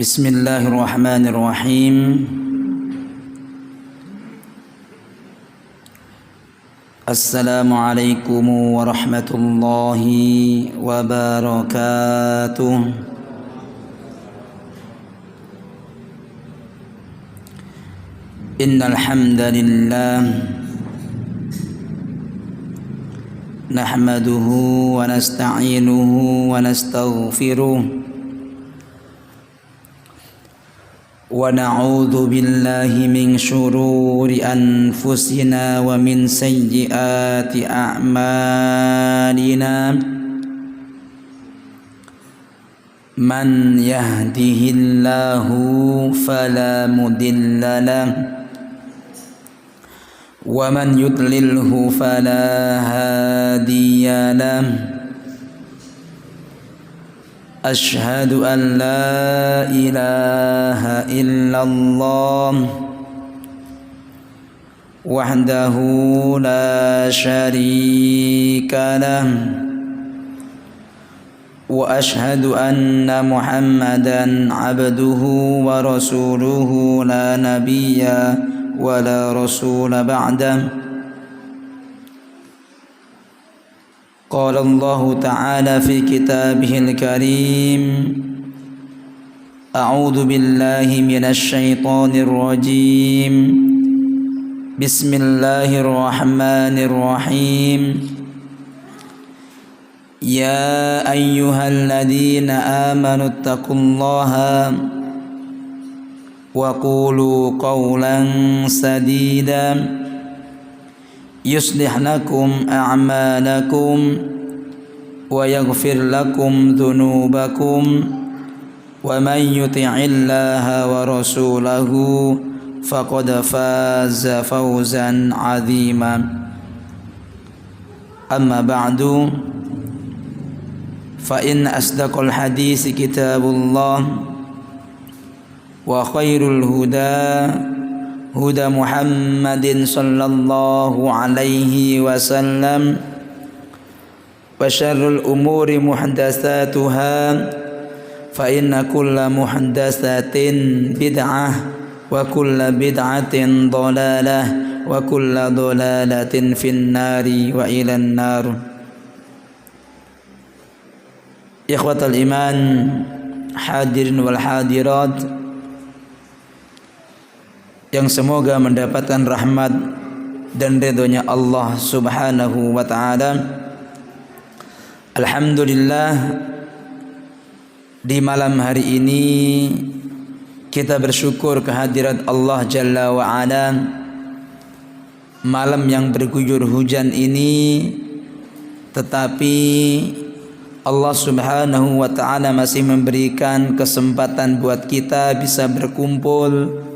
Bismillahirrahmanirrahim. Assalamualaikum warahmatullahi wabarakatuh. Innal hamdalillah nahmaduhu wa nasta'inuhu wa nastaghfiruh wa na'udzu billahi min syururi anfusina wa min sayyiati a'malina. Man yahdihillahu fala mudilla lahu wa man yudlilhu fala hadiya lahu. Ashhadu an la ilaha illallah wahdahu la syarika lah wa ashhadu anna Muhammadan abduhu wa rasuluhu la nabiyya wa la rasula ba'dah. Qala Allah Ta'ala fi kitabihil karim. A'udzu billahi minasy syaithanir rajim. Bismillahirrahmanirrahim. Ya ayyuhalladzina amanu taqullaha wa qulu qawlan sadida yuslih lakum a'malakum wa yaghfir lakum dhunubakum wa man yuti'illaha wa rasulahu faqad faza fawzan 'azima. Amma ba'du, fa in asdaqal hadits kitabullah wa khairul huda huda Muhammadin sallallahu alaihi wasallam wa syarrul umuri muhdatsatuha fa inna kulla muhdatsatin bid'ah wa kulla bid'atin dhalalah wa kulla dhalalatin finnari wa ilan nar. Ikhwatal iman, hadirin wal hadirat yang semoga mendapatkan rahmat dan ridhonya Allah Subhanahu wa ta'ala. Alhamdulillah, di malam hari ini kita bersyukur kehadirat Allah Jalla wa Ala. Malam yang berguyur hujan ini, tetapi Allah Subhanahu wa ta'ala masih memberikan kesempatan buat kita bisa berkumpul,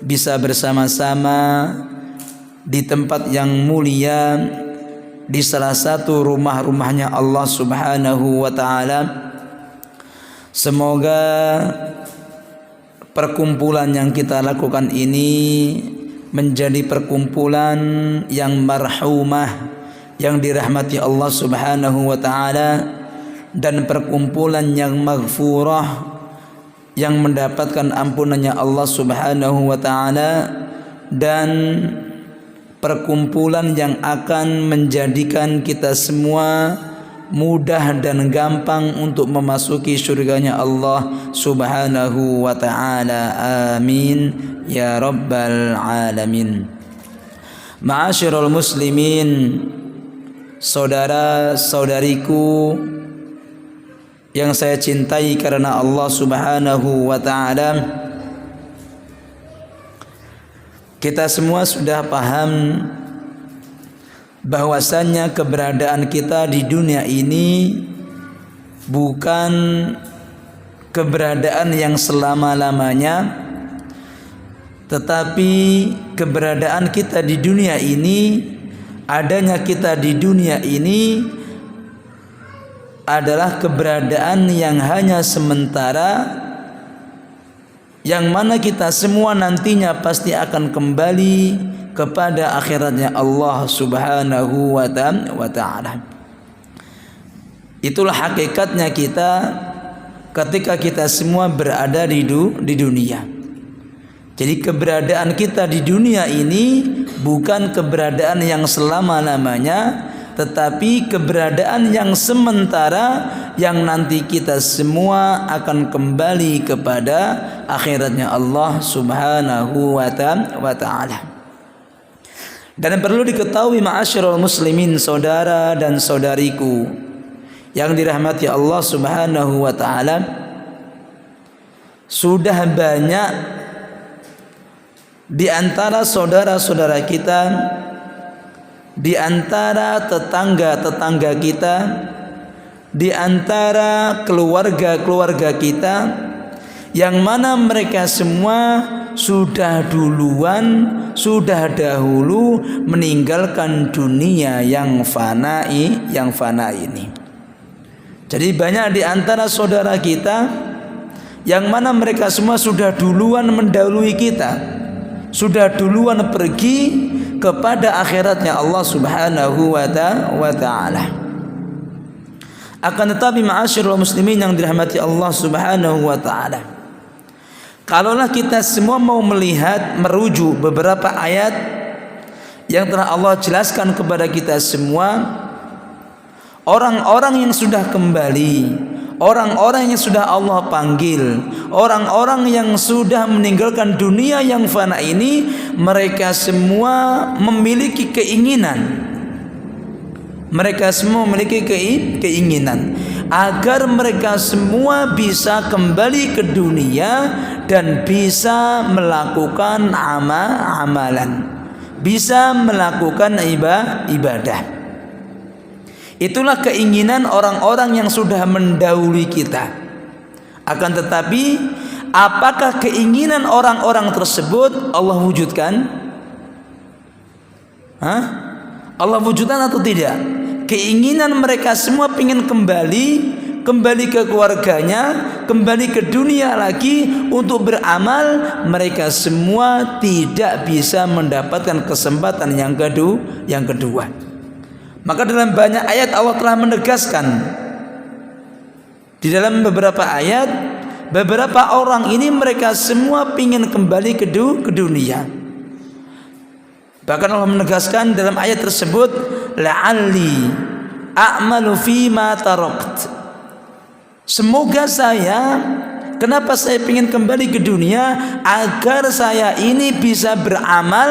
bisa bersama-sama di tempat yang mulia, di salah satu rumah-rumahnya Allah Subhanahu wa ta'ala. Semoga perkumpulan yang kita lakukan ini menjadi perkumpulan yang marhumah, yang dirahmati Allah Subhanahu wa ta'ala, dan perkumpulan yang maghfurah, yang mendapatkan ampunannya Allah Subhanahu wa ta'ala, dan perkumpulan yang akan menjadikan kita semua mudah dan gampang untuk memasuki surganya Allah Subhanahu wa ta'ala. Amin ya rabbal alamin. Ma'asyiral muslimin, saudara-saudariku yang saya cintai karena Allah Subhanahu wa ta'ala, kita semua sudah paham bahwasannya keberadaan kita di dunia ini bukan keberadaan yang selama-lamanya, tetapi keberadaan kita di dunia ini, adanya kita di dunia ini adalah keberadaan yang hanya sementara, yang mana kita semua nantinya pasti akan kembali kepada akhiratnya Allah Subhanahu wa ta'ala. Itulah hakikatnya kita ketika kita semua berada di dunia. Jadi keberadaan kita di dunia ini bukan keberadaan yang selama-lamanya, tetapi keberadaan yang sementara yang nanti kita semua akan kembali kepada akhiratnya Allah Subhanahu wa ta'ala. Dan perlu diketahui ma'asyiral muslimin, saudara dan saudariku yang dirahmati Allah Subhanahu wa ta'ala, sudah banyak di antara saudara-saudara kita, di antara tetangga-tetangga kita, di antara keluarga-keluarga kita, yang mana mereka semua sudah dahulu meninggalkan dunia yang fana ini. Jadi banyak di antara saudara kita yang mana mereka semua sudah duluan mendahului kita, sudah duluan pergi kepada akhiratnya Allah Subhanahu wa ta'ala. Akan tetapi ma'asyiral muslimin yang dirahmati Allah Subhanahu wa ta'ala, kalaulah kita semua mau melihat, merujuk beberapa ayat yang telah Allah jelaskan kepada kita semua, orang-orang yang sudah kembali, orang-orang yang sudah Allah panggil, orang-orang yang sudah meninggalkan dunia yang fana ini, mereka semua memiliki keinginan. Mereka semua memiliki keinginan agar mereka semua bisa kembali ke dunia dan bisa melakukan amalan, bisa melakukan ibadah. Itulah keinginan orang-orang yang sudah mendahului kita. Akan tetapi, apakah keinginan orang-orang tersebut Allah wujudkan? Allah wujudkan atau tidak? Keinginan mereka semua ingin kembali ke keluarganya, kembali ke dunia lagi untuk beramal. Mereka semua tidak bisa mendapatkan kesempatan yang kedua. Maka dalam banyak ayat Allah telah menegaskan, di dalam beberapa ayat, beberapa orang ini mereka semua ingin kembali ke dunia. Bahkan Allah menegaskan dalam ayat tersebut, la'alli a'malu fima tarakt. Semoga kenapa saya ingin kembali ke dunia? Agar saya ini bisa beramal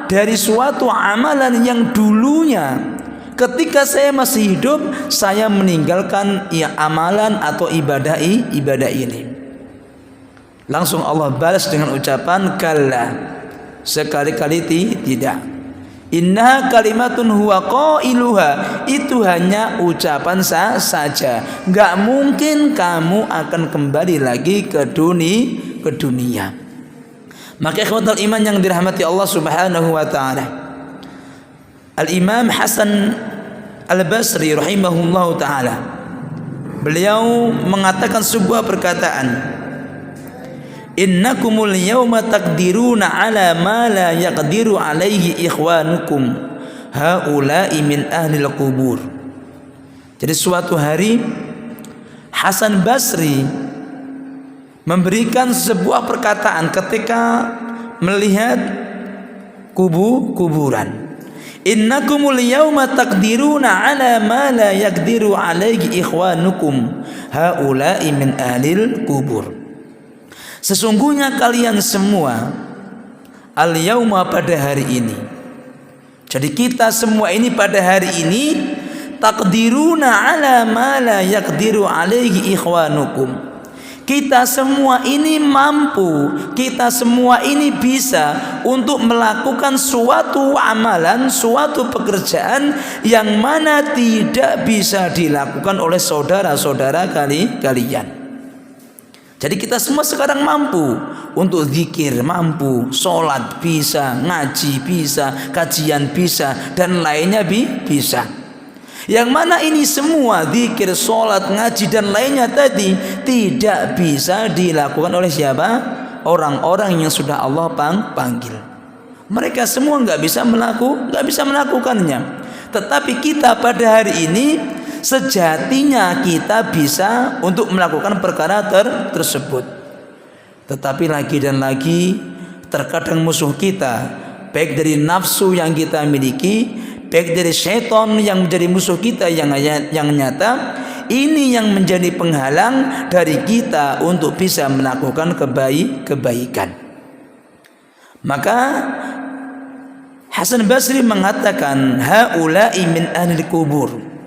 dari suatu amalan yang dulunya ketika saya masih hidup saya meninggalkan amalan atau ibadah ini. Langsung Allah balas dengan ucapan kalla, sekali-kali tidak. Innaha kalimatun huwa qailuha, itu hanya ucapan saja. Enggak mungkin kamu akan kembali lagi ke dunia. Maka ikhwatul iman yang dirahmati Allah Subhanahu wa ta'ala, Al-Imam Hasan Al-Basri rahimahullahu ta'ala, beliau mengatakan sebuah perkataan, innakumul yawma taqdiruna ala ma la yaqdiru alaihi ikhwanukum haula'i min ahlil qubur. Jadi suatu hari Hasan Basri memberikan sebuah perkataan ketika melihat kuburan. Innakumul yawma taqdiruna ala ma la yaqdiru alaihi ikhwanukum haula'i min ahlil qubur. Sesungguhnya kalian semua al-yawma, pada hari ini. Jadi kita semua ini pada hari ini taqdiruna ala ma la yaqdiru alaihi ikhwanukum. Kita semua ini mampu, kita semua ini bisa untuk melakukan suatu amalan, suatu pekerjaan yang mana tidak bisa dilakukan oleh saudara-saudara kalian. Jadi kita semua sekarang mampu untuk zikir, mampu sholat bisa, ngaji bisa, kajian bisa, dan lainnya bisa. Yang mana ini semua zikir, sholat, ngaji dan lainnya tadi tidak bisa dilakukan oleh siapa? Orang-orang yang sudah Allah panggil. Mereka semua nggak bisa melakukannya. Tetapi kita pada hari ini sejatinya kita bisa untuk melakukan perkara tersebut. Tetapi lagi dan lagi terkadang musuh kita, baik dari nafsu yang kita miliki, baik dari syaitan yang menjadi musuh kita yang nyata, ini yang menjadi penghalang dari kita untuk bisa melakukan kebaikan. Maka Hasan Basri mengatakan, haula'i min ahlil kubur.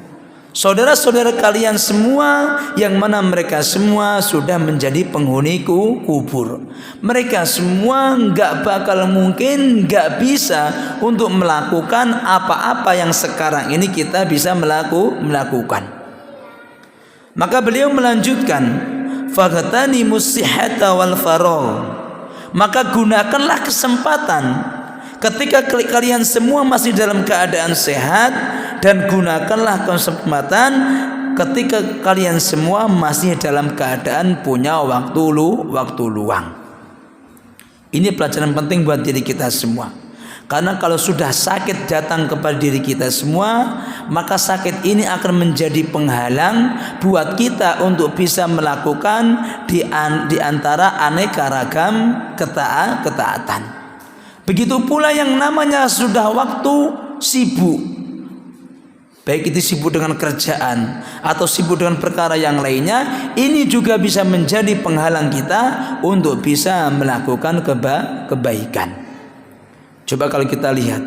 Saudara-saudara kalian semua yang mana mereka semua sudah menjadi penghuni kubur. Mereka semua enggak bakal mungkin, enggak bisa untuk melakukan apa-apa yang sekarang ini kita bisa melakukan. Maka beliau melanjutkan, faghtani musihata wal faragh. Maka gunakanlah kesempatan ketika kalian semua masih dalam keadaan sehat, dan gunakanlah kesempatan ketika kalian semua masih dalam keadaan punya waktu luang. Ini pelajaran penting buat diri kita semua. Karena kalau sudah sakit datang kepada diri kita semua, maka sakit ini akan menjadi penghalang buat kita untuk bisa melakukan di antara aneka ragam ketaatan. Begitu pula yang namanya sudah waktu sibuk, baik itu sibuk dengan kerjaan atau sibuk dengan perkara yang lainnya, ini juga bisa menjadi penghalang kita untuk bisa melakukan kebaikan. Coba kalau kita lihat,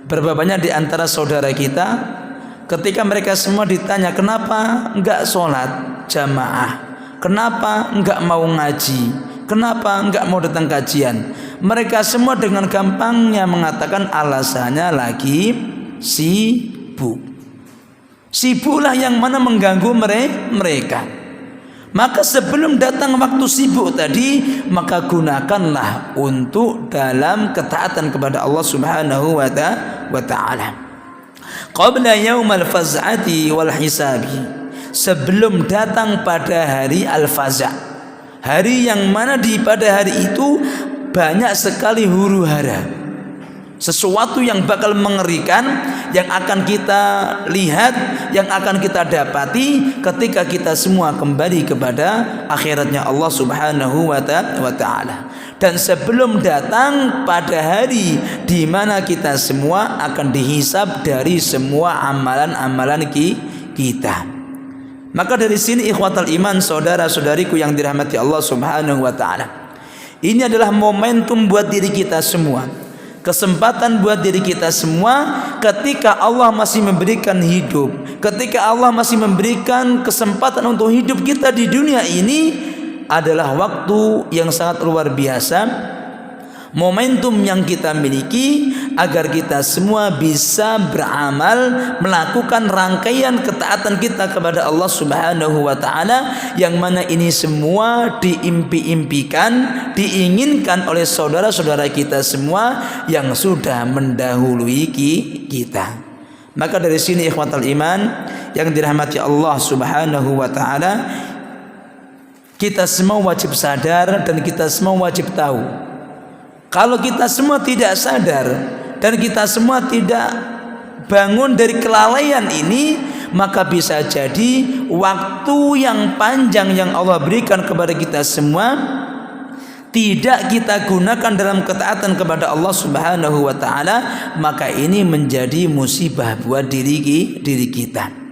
berapa banyak di antara saudara kita ketika mereka semua ditanya kenapa enggak sholat jamaah, kenapa enggak mau ngaji, kenapa enggak mau datang kajian, mereka semua dengan gampangnya mengatakan alasannya lagi sibuk. Sibuklah yang mana mengganggu mereka. Maka sebelum datang waktu sibuk tadi, maka gunakanlah untuk dalam ketaatan kepada Allah Subhanahu wa ta'ala. Qabla yaumal faz'ati wal hisabi. Sebelum datang pada hari al-faza'. Hari yang mana pada hari itu banyak sekali huru-hara. Sesuatu yang bakal mengerikan yang akan kita lihat, yang akan kita dapati ketika kita semua kembali kepada akhiratnya Allah Subhanahu wa ta'ala. Dan sebelum datang pada hari di mana kita semua akan dihisab dari semua amalan-amalan kita. Maka dari sini ikhwatal iman, saudara-saudariku yang dirahmati Allah Subhanahu wa ta'ala, ini adalah momentum buat diri kita semua, kesempatan buat diri kita semua ketika Allah masih memberikan hidup, ketika Allah masih memberikan kesempatan untuk hidup kita di dunia ini, adalah waktu yang sangat luar biasa, momentum yang kita miliki agar kita semua bisa beramal, melakukan rangkaian ketaatan kita kepada Allah Subhanahu wa ta'ala, yang mana ini semua diimpi-impikan, diinginkan oleh saudara-saudara kita semua yang sudah mendahului kita. Maka dari sini ikhwatal iman yang dirahmati Allah Subhanahu wa ta'ala, kita semua wajib sadar dan kita semua wajib tahu, kalau kita semua tidak sadar dan kita semua tidak bangun dari kelalaian ini, maka bisa jadi waktu yang panjang yang Allah berikan kepada kita semua tidak kita gunakan dalam ketaatan kepada Allah Subhanahu wa ta'ala, maka ini menjadi musibah buat diri kita.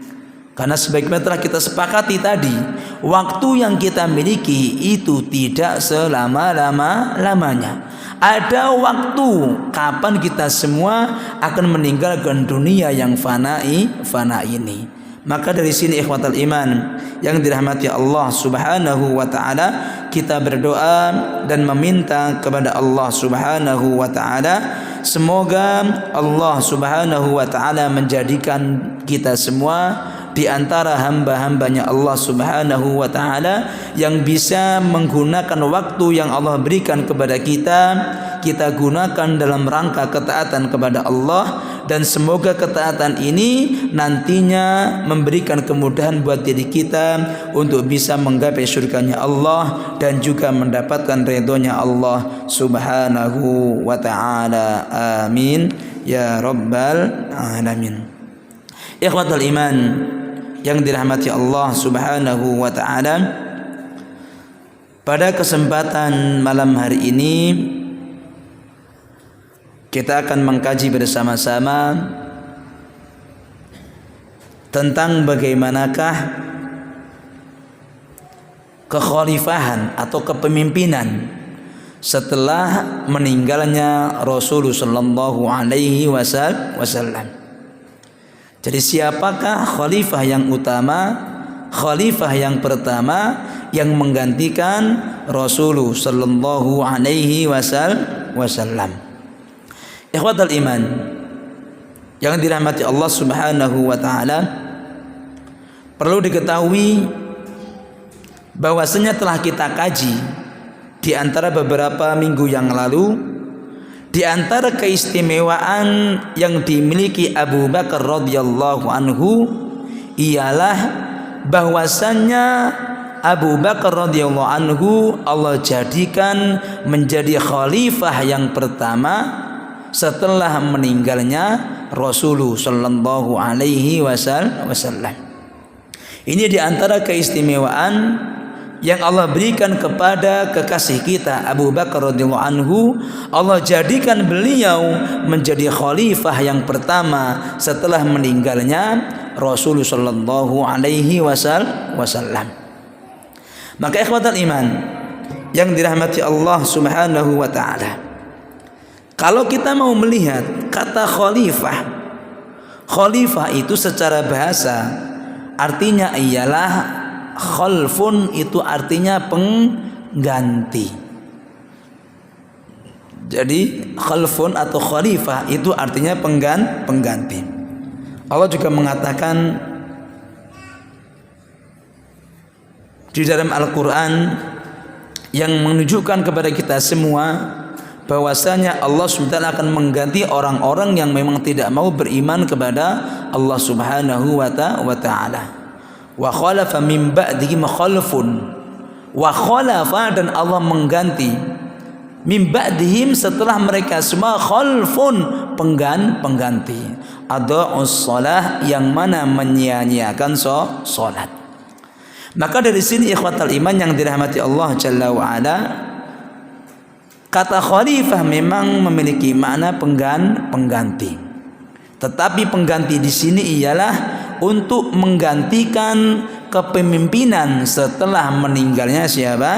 Karena sebagaimana telah kita sepakati tadi, waktu yang kita miliki itu tidak selama-lamanya. Ada waktu kapan kita semua akan meninggalkan dunia yang fana ini. Maka dari sini ikhwatal iman yang dirahmati Allah Subhanahu wa ta'ala, kita berdoa dan meminta kepada Allah Subhanahu wa ta'ala, semoga Allah Subhanahu wa ta'ala menjadikan kita semua di antara hamba-hambanya Allah Subhanahu wa ta'ala yang bisa menggunakan waktu yang Allah berikan kepada kita gunakan dalam rangka ketaatan kepada Allah, dan semoga ketaatan ini nantinya memberikan kemudahan buat diri kita untuk bisa menggapai surganya Allah dan juga mendapatkan ridhonya Allah Subhanahu wa ta'ala. Amin ya rabbal alamin. Ikhwatal iman, yang dirahmati Allah Subhanahu wa taala, pada kesempatan malam hari ini kita akan mengkaji bersama-sama tentang bagaimanakah kekhalifahan atau kepemimpinan setelah meninggalnya Rasulullah sallallahu alaihi wasallam. Jadi siapakah khalifah yang utama, khalifah yang pertama yang menggantikan Rasulullah sallallahu alaihi wasallam? Ikhwatal iman yang dirahmati Allah Subhanahu wa taala, perlu diketahui bahwasanya telah kita kaji di antara beberapa minggu yang lalu, di antara keistimewaan yang dimiliki Abu Bakar radhiyallahu anhu ialah bahwasanya Abu Bakar radhiyallahu anhu Allah jadikan menjadi khalifah yang pertama setelah meninggalnya Rasulullah sallallahu alaihi wasallam. Ini di antara keistimewaan yang Allah berikan kepada kekasih kita Abu Bakar radhiyallahu anhu. Allah jadikan beliau menjadi khalifah yang pertama setelah meninggalnya Rasulullah sallallahu alaihi wasallam. Maka ikhwatal iman yang dirahmati Allah Subhanahu wa taala, kalau kita mau melihat kata khalifah, khalifah itu secara bahasa artinya ialah khalfun, itu artinya pengganti. Jadi khalfun atau khalifah itu artinya pengganti. Allah juga mengatakan di dalam Al-Quran yang menunjukkan kepada kita semua bahwasanya Allah SWT akan mengganti orang-orang yang memang tidak mau beriman kepada Allah Subhanahu wa ta'ala. Wa khalafa min ba'dihim khalfun, wa khalafa, dan Allah mengganti min ba'dihim setelah mereka semua khalfun, pengganti. Adha'us shalah, yang mana menyia-nyiakan salat. Maka dari sini ikhwatal iman yang dirahmati Allah Jalla wa ala, kata khalifah memang memiliki makna pengganti. Tetapi pengganti di sini ialah untuk menggantikan kepemimpinan setelah meninggalnya siapa?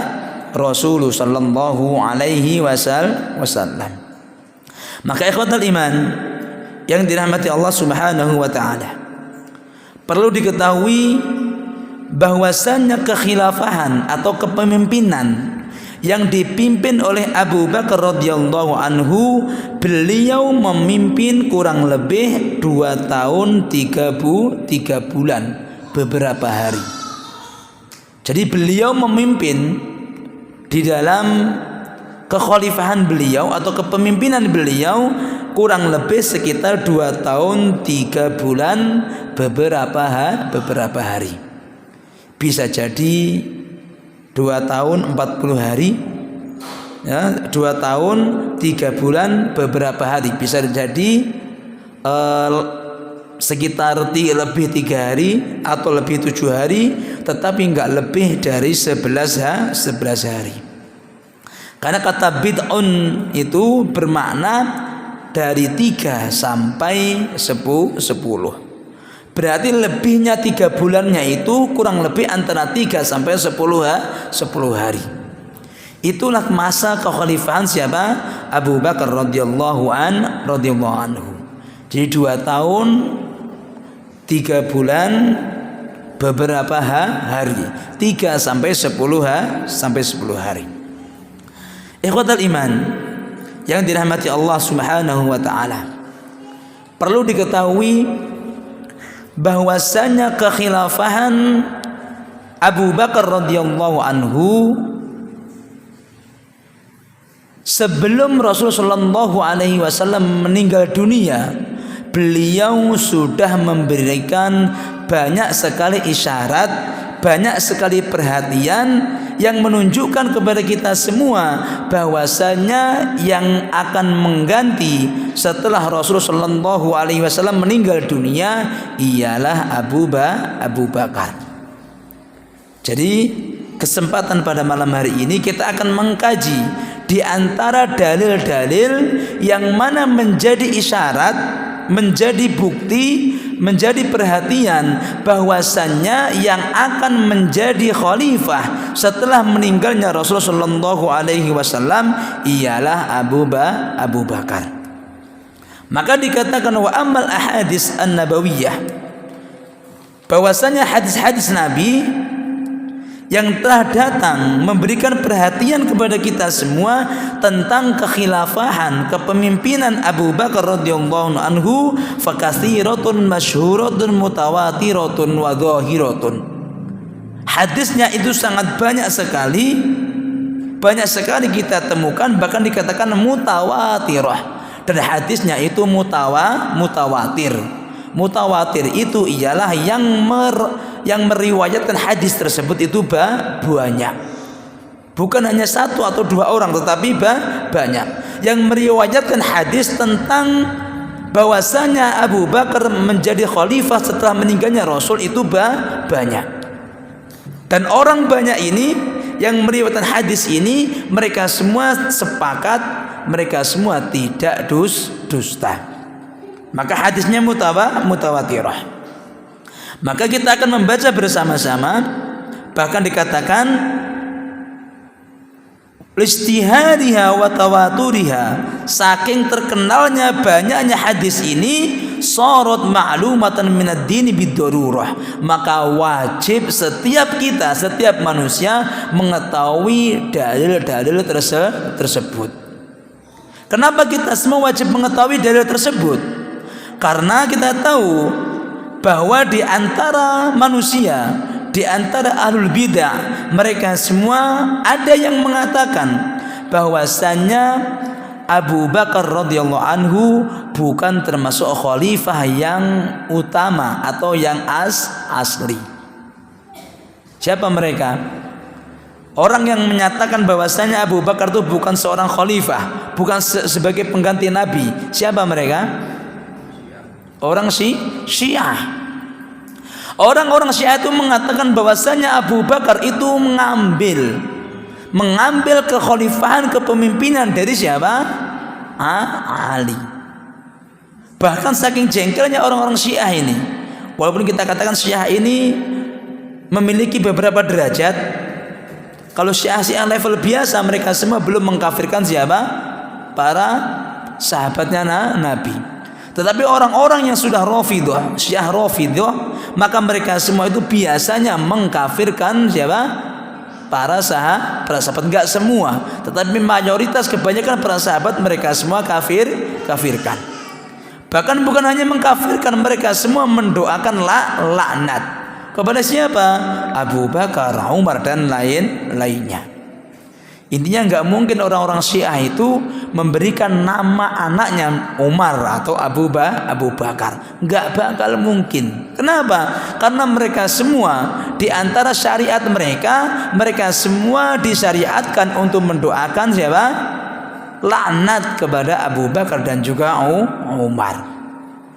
Rasulullah sallallahu alaihi wasallam. Maka ikhwatal iman yang dirahmati Allah Subhanahu wa taala, perlu diketahui bahwasannya kekhilafahan atau kepemimpinan yang dipimpin oleh Abu Bakar radhiyallahu anhu, beliau memimpin kurang lebih 2 tahun 3 bulan beberapa hari. Jadi beliau memimpin di dalam kekhalifahan beliau atau kepemimpinan beliau kurang lebih sekitar 2 tahun 3 bulan beberapa hari. Bisa jadi 2 tahun 40 hari, ya, 2 tahun 3 bulan beberapa hari. Bisa jadi sekitar lebih 3 hari atau lebih 7 hari, tetapi enggak lebih dari 11 hari. Karena kata bid'un itu bermakna dari 3 sampai 10. Berarti lebihnya 3 bulannya itu kurang lebih antara 3 sampai 10 hari. Itulah masa kekhalifahan siapa? Abu Bakar radhiyallahu anhu. Jadi 2 tahun 3 bulan beberapa hari, 3 sampai 10 hari. Ikhwatal iman yang dirahmati Allah Subhanahu wa taala, perlu diketahui bahwasanya kekhilafahan Abu Bakar radhiyallahu anhu sebelum Rasulullah sallallahu alaihi wasallam meninggal dunia, beliau sudah memberikan banyak sekali isyarat banyak sekali perhatian yang menunjukkan kepada kita semua bahwasanya yang akan mengganti setelah Rasulullah SAW meninggal dunia ialah Abu Bakar. Jadi kesempatan pada malam hari ini kita akan mengkaji di antara dalil-dalil yang mana menjadi isyarat, menjadi bukti, menjadi perhatian bahwasannya yang akan menjadi khalifah setelah meninggalnya Rasulullah SAW ialah Abu Bakar. Maka dikatakan wa amal ahadits an-nabawiyah, bahwasanya hadis-hadis Nabi yang telah datang memberikan perhatian kepada kita semua tentang kekhilafahan, kepemimpinan Abu Bakar radhiyallahu anhu, fakatsiratun masyhuratun mutawatiratun wa dhahiratun. Hadisnya itu sangat banyak sekali kita temukan, bahkan dikatakan mutawatirah, dan hadisnya itu mutawatir. Mutawatir itu ialah yang meriwayatkan hadis tersebut itu banyak. Bukan hanya satu atau dua orang, tetapi banyak yang meriwayatkan hadis tentang bahwasanya Abu Bakar menjadi khalifah setelah meninggalnya Rasul itu banyak. Dan orang banyak ini yang meriwayatkan hadis ini, mereka semua sepakat, mereka semua tidak dusta. Maka hadisnya mutawatirah. Maka kita akan membaca bersama-sama. Bahkan dikatakan listihariha wa tawaturiha, saking terkenalnya banyaknya hadis ini, sorot ma'lumatan minad dini bid-darurah, maka wajib setiap manusia mengetahui dalil-dalil tersebut. Kenapa kita semua wajib mengetahui dalil tersebut? Karena kita tahu bahwa di antara manusia, di antara ahlul bidah, mereka semua ada yang mengatakan bahwasanya Abu Bakar radhiyallahu anhu bukan termasuk khalifah yang utama atau yang asli. Siapa mereka? Orang yang menyatakan bahwasanya Abu Bakar itu bukan seorang khalifah, bukan sebagai pengganti Nabi. Siapa mereka? Orang Syiah. Orang-orang Syiah itu mengatakan bahwasanya Abu Bakar itu mengambil kekhalifahan, kepemimpinan dari siapa? Ali. Bahkan saking jengkelnya orang-orang Syiah ini, walaupun kita katakan Syiah ini memiliki beberapa derajat. Kalau Syiah level biasa, mereka semua belum mengkafirkan siapa? Para sahabatnya Nabi. Tetapi orang-orang yang sudah Rafidhah, Syiah Rafidhah, maka mereka semua itu biasanya mengkafirkan siapa? Para sahabat. Enggak semua, tetapi mayoritas, kebanyakan para sahabat mereka semua kafirkan. Bahkan bukan hanya mengkafirkan, mereka semua mendoakan laknat kepada siapa? Abu Bakar, Umar dan lainnya. Intinya nggak mungkin orang-orang Syiah itu memberikan nama anaknya Umar atau Abu Bakar. Nggak bakal mungkin. Kenapa? Karena mereka semua di antara syariat mereka semua disyariatkan untuk mendoakan siapa? Laknat kepada Abu Bakar dan juga Umar.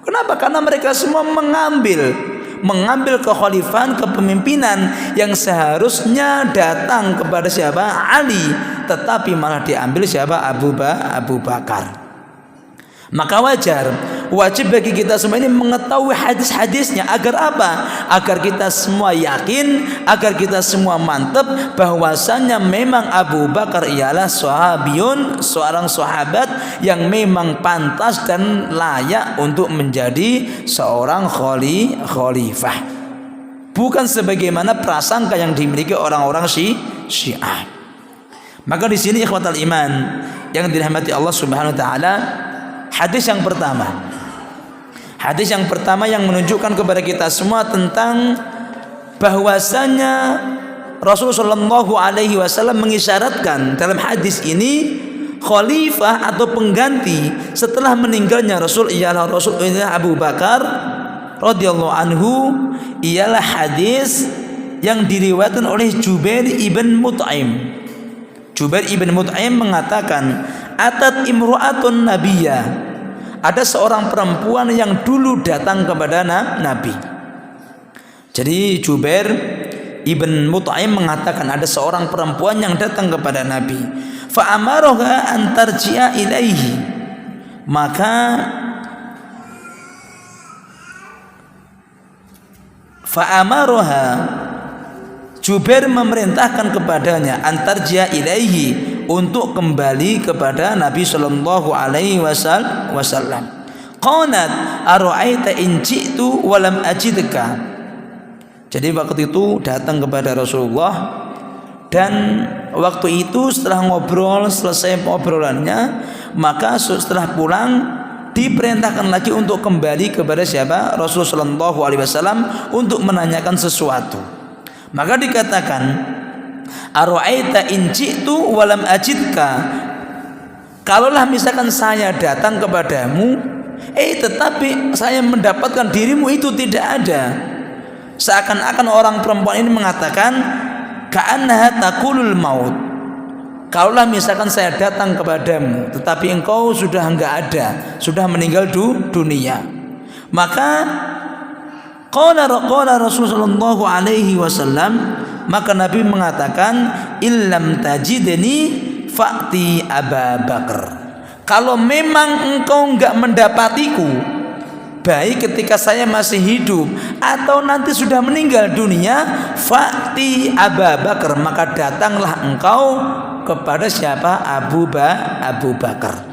Kenapa? Karena mereka semua mengambil kekhalifahan, kepemimpinan yang seharusnya datang kepada siapa? Ali, tetapi malah diambil siapa? Abu Bakar. Maka wajib bagi kita semua ini mengetahui hadis-hadisnya. Agar apa? Agar kita semua yakin, agar kita semua mantap bahwasanya memang Abu Bakar ialah sahabiyun, seorang sahabat yang memang pantas dan layak untuk menjadi seorang khalifah. Bukan sebagaimana prasangka yang dimiliki orang-orang Syiah. Maka di sini ikhwatal iman yang dirahmati Allah Subhanahu wa taala, hadis yang pertama yang menunjukkan kepada kita semua tentang bahwasanya Rasulullah SAW mengisyaratkan dalam hadis ini khalifah atau pengganti setelah meninggalnya Rasul ialah Abu Bakar radhiyallahu anhu, ialah hadis yang diriwayatkan oleh Jubair ibn Mut'im. Jubair ibn Mut'im mengatakan, atat imru'atun nabiyya, ada seorang perempuan yang dulu datang kepada Nabi. Jadi Jubair ibn Mut'im mengatakan ada seorang perempuan yang datang kepada Nabi. Fa amaraha an tarji'a ilaihi, maka fa amaraha, Jubair memerintahkan kepadanya antarjia ilaihi, untuk kembali kepada Nabi sallallahu alaihi wasallam. Qalat ara'aita in ji'tu wa lam ajidka. Jadi waktu itu datang kepada Rasulullah, dan waktu itu setelah ngobrol, selesai obrolannya, maka setelah pulang diperintahkan lagi untuk kembali kepada siapa? Rasulullah sallallahu alaihi wasallam untuk menanyakan sesuatu. Maka dikatakan, ara'aita in ji'tu wa lam ajidka, kalaulah misalkan saya datang kepadamu, tetapi saya mendapatkan dirimu itu tidak ada. Seakan-akan orang perempuan ini mengatakan, ka'annaha taqulul maut, kalaulah misalkan saya datang kepadamu tetapi engkau sudah enggak ada, sudah meninggal dunia. Maka qala Rasulullah sallallahu alaihi wasallam, maka Nabi mengatakan, illam tajidni fa'ti Abu Bakar, kalau memang engkau enggak mendapatiku, baik ketika saya masih hidup atau nanti sudah meninggal dunia, fa'ti Abu Bakar, maka datanglah engkau kepada siapa? Abu Bakar.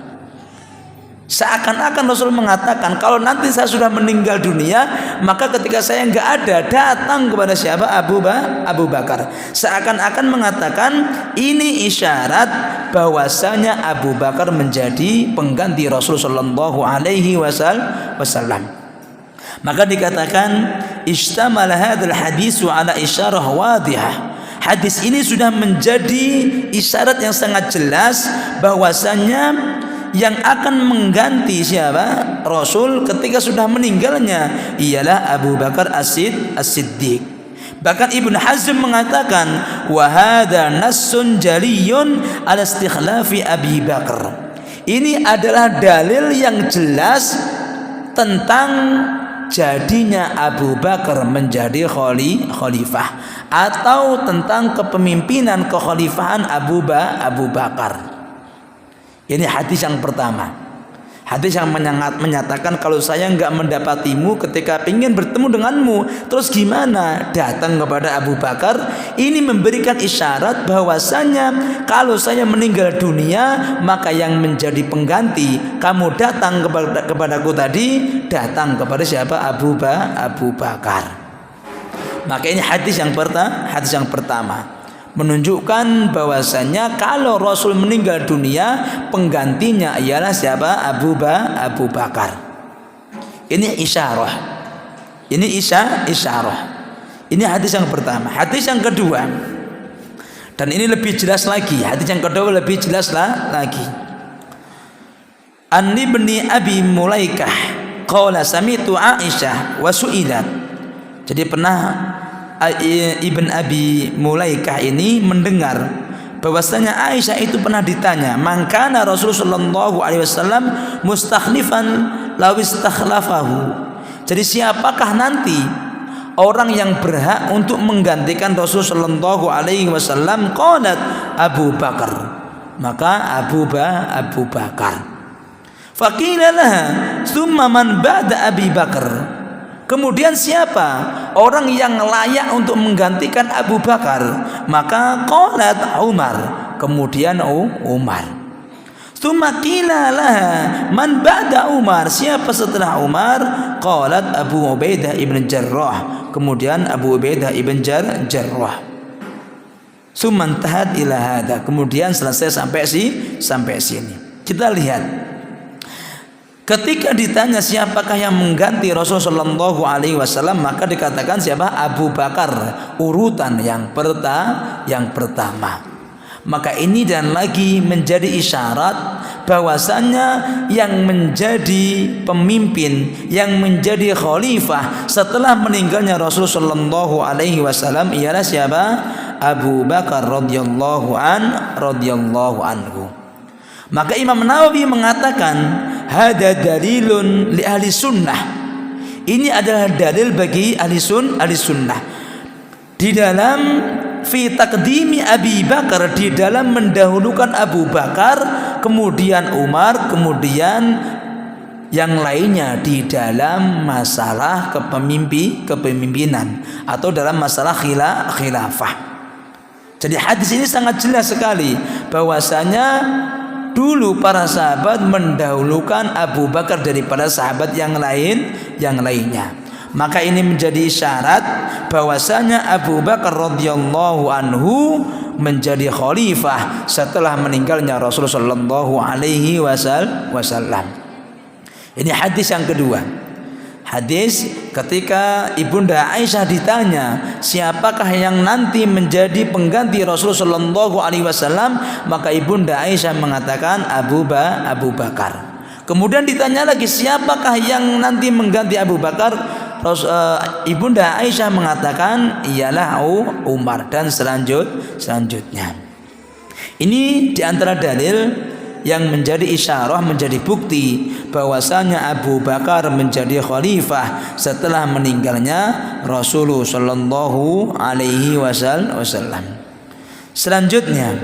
Seakan-akan Rasul mengatakan, kalau nanti saya sudah meninggal dunia, maka ketika saya enggak ada, datang kepada siapa? Abu Bakar. Seakan-akan mengatakan ini isyarat bahwasanya Abu Bakar menjadi pengganti Rasul sallallahu alaihi wasallam. Maka dikatakan, istamal hadzal hadisu ala isyarah wadihah. Hadis ini sudah menjadi isyarat yang sangat jelas bahwasanya yang akan mengganti siapa? Rasul ketika sudah meninggalnya ialah Abu Bakar As-Siddiq. Bahkan Ibnu Hazm mengatakan, wa hadza nassun jaliyun ala istikhlafi Abi Bakar. Ini adalah dalil yang jelas tentang jadinya Abu Bakar menjadi khalifah, atau tentang kepemimpinan kekhalifahan Abu Bakar. Ini hadis yang pertama. Hadis yang menyatakan kalau saya enggak mendapatimu ketika ingin bertemu denganmu, terus gimana? Datang kepada Abu Bakar. Ini memberikan isyarat bahwasanya kalau saya meninggal dunia, maka yang menjadi pengganti kamu datang kepadaku tadi, datang kepada siapa? Abu Bakar. Maka ini hadis yang pertama menunjukkan bahwasanya kalau Rasul meninggal dunia, penggantinya ialah siapa? Abu Bakar. Ini isyarah. Ini hadis yang pertama. Hadis yang kedua, dan ini lebih jelas lagi. Hadis yang kedua lebih jelas lagi. An ibni Abi Mulaikah qala sami'tu Aisyah wa su'ilat. Jadi pernah Ibn Abi Mulaikah ini mendengar bahwasanya Aisyah itu pernah ditanya, man kana Rasulullah sallallahu alaihi wasallam mustakhlifan law istakhlafahu. Jadi siapakah nanti orang yang berhak untuk menggantikan Rasul sallallahu alaihi wasallam? Qalat Abu Bakar. Maka Abu Bakar. Faqila laha tsumma man ba'da Abi Bakar. Kemudian siapa orang yang layak untuk menggantikan Abu Bakar? Maka qalat Umar. Kemudian Umar. Tsumma qila laha man ba'da Umar. Siapa setelah Umar? Qalat Abu Ubaidah ibn Jarrah. Kemudian Abu Ubaidah ibn Jarrah. Tsumma intahat ila hada. Kemudian selesai sampai sini. Kita lihat. Ketika ditanya siapakah yang mengganti Rasulullah sallallahu alaihi wasallam, maka dikatakan siapa? Abu Bakar, urutan yang pertama. Maka ini dan lagi menjadi isyarat bahwasannya yang menjadi pemimpin, yang menjadi khalifah setelah meninggalnya Rasul sallallahu alaihi wasallam ialah siapa? Abu Bakar radhiyallahu anhu. Maka Imam Nawawi mengatakan hada dalilun li ahli sunnah. Ini adalah dalil bagi ahli sunnah di dalam fi taqdimi Abi Bakar, di dalam mendahulukan Abu Bakar, kemudian Umar, kemudian yang lainnya di dalam masalah kepemimpinan atau dalam masalah khilafah. Jadi hadis ini sangat jelas sekali bahwasanya dulu para sahabat mendahulukan Abu Bakar daripada sahabat yang lainnya. Maka ini menjadi isyarat bahwasanya Abu Bakar radhiyallahu anhu menjadi khalifah setelah meninggalnya Rasulullah sallallahu alaihi wasallam. Ini hadis yang kedua. Hadis ketika Ibunda Aisyah ditanya siapakah yang nanti menjadi pengganti Rasulullah sallallahu alaihi wasallam, maka Ibunda Aisyah mengatakan Abu Bakar. Kemudian ditanya lagi siapakah yang nanti mengganti Abu Bakar, Ibunda Aisyah mengatakan ialah Umar, dan selanjutnya. Ini diantara dalil yang menjadi isyarah, menjadi bukti bahwasanya Abu Bakar menjadi khalifah setelah meninggalnya Rasulullah sallallahu alaihi wasallam. Selanjutnya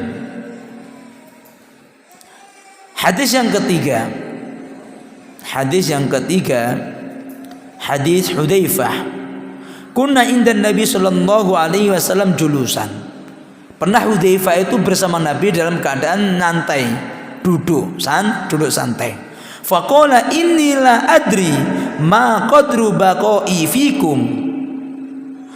hadis yang ketiga, hadis Hudzaifah. Kunna indan Nabi sallallahu alaihi wasallam julusan. Pernah Hudzaifah itu bersama Nabi dalam keadaan nyantai, duduk santai. Faqala inni la adri ma qadru baqai fikum.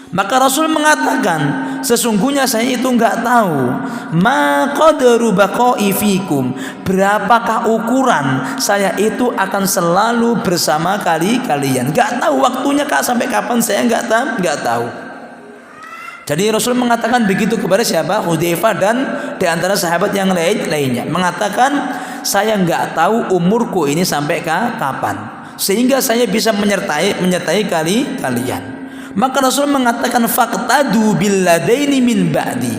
Maka Rasul mengatakan, sesungguhnya saya itu enggak tahu ma qadru baqai fikum, berapakah ukuran saya itu akan selalu bersama kalian. Enggak tahu waktunya sampai kapan, saya enggak tahu. Jadi Rasul mengatakan begitu kepada siapa? Hudzaifah dan di antara sahabat yang lainnya. Mengatakan saya enggak tahu umurku ini sampai kapan, sehingga saya bisa menyertai kalian. Maka Rasul mengatakan faqtadu billadaini min ba'di.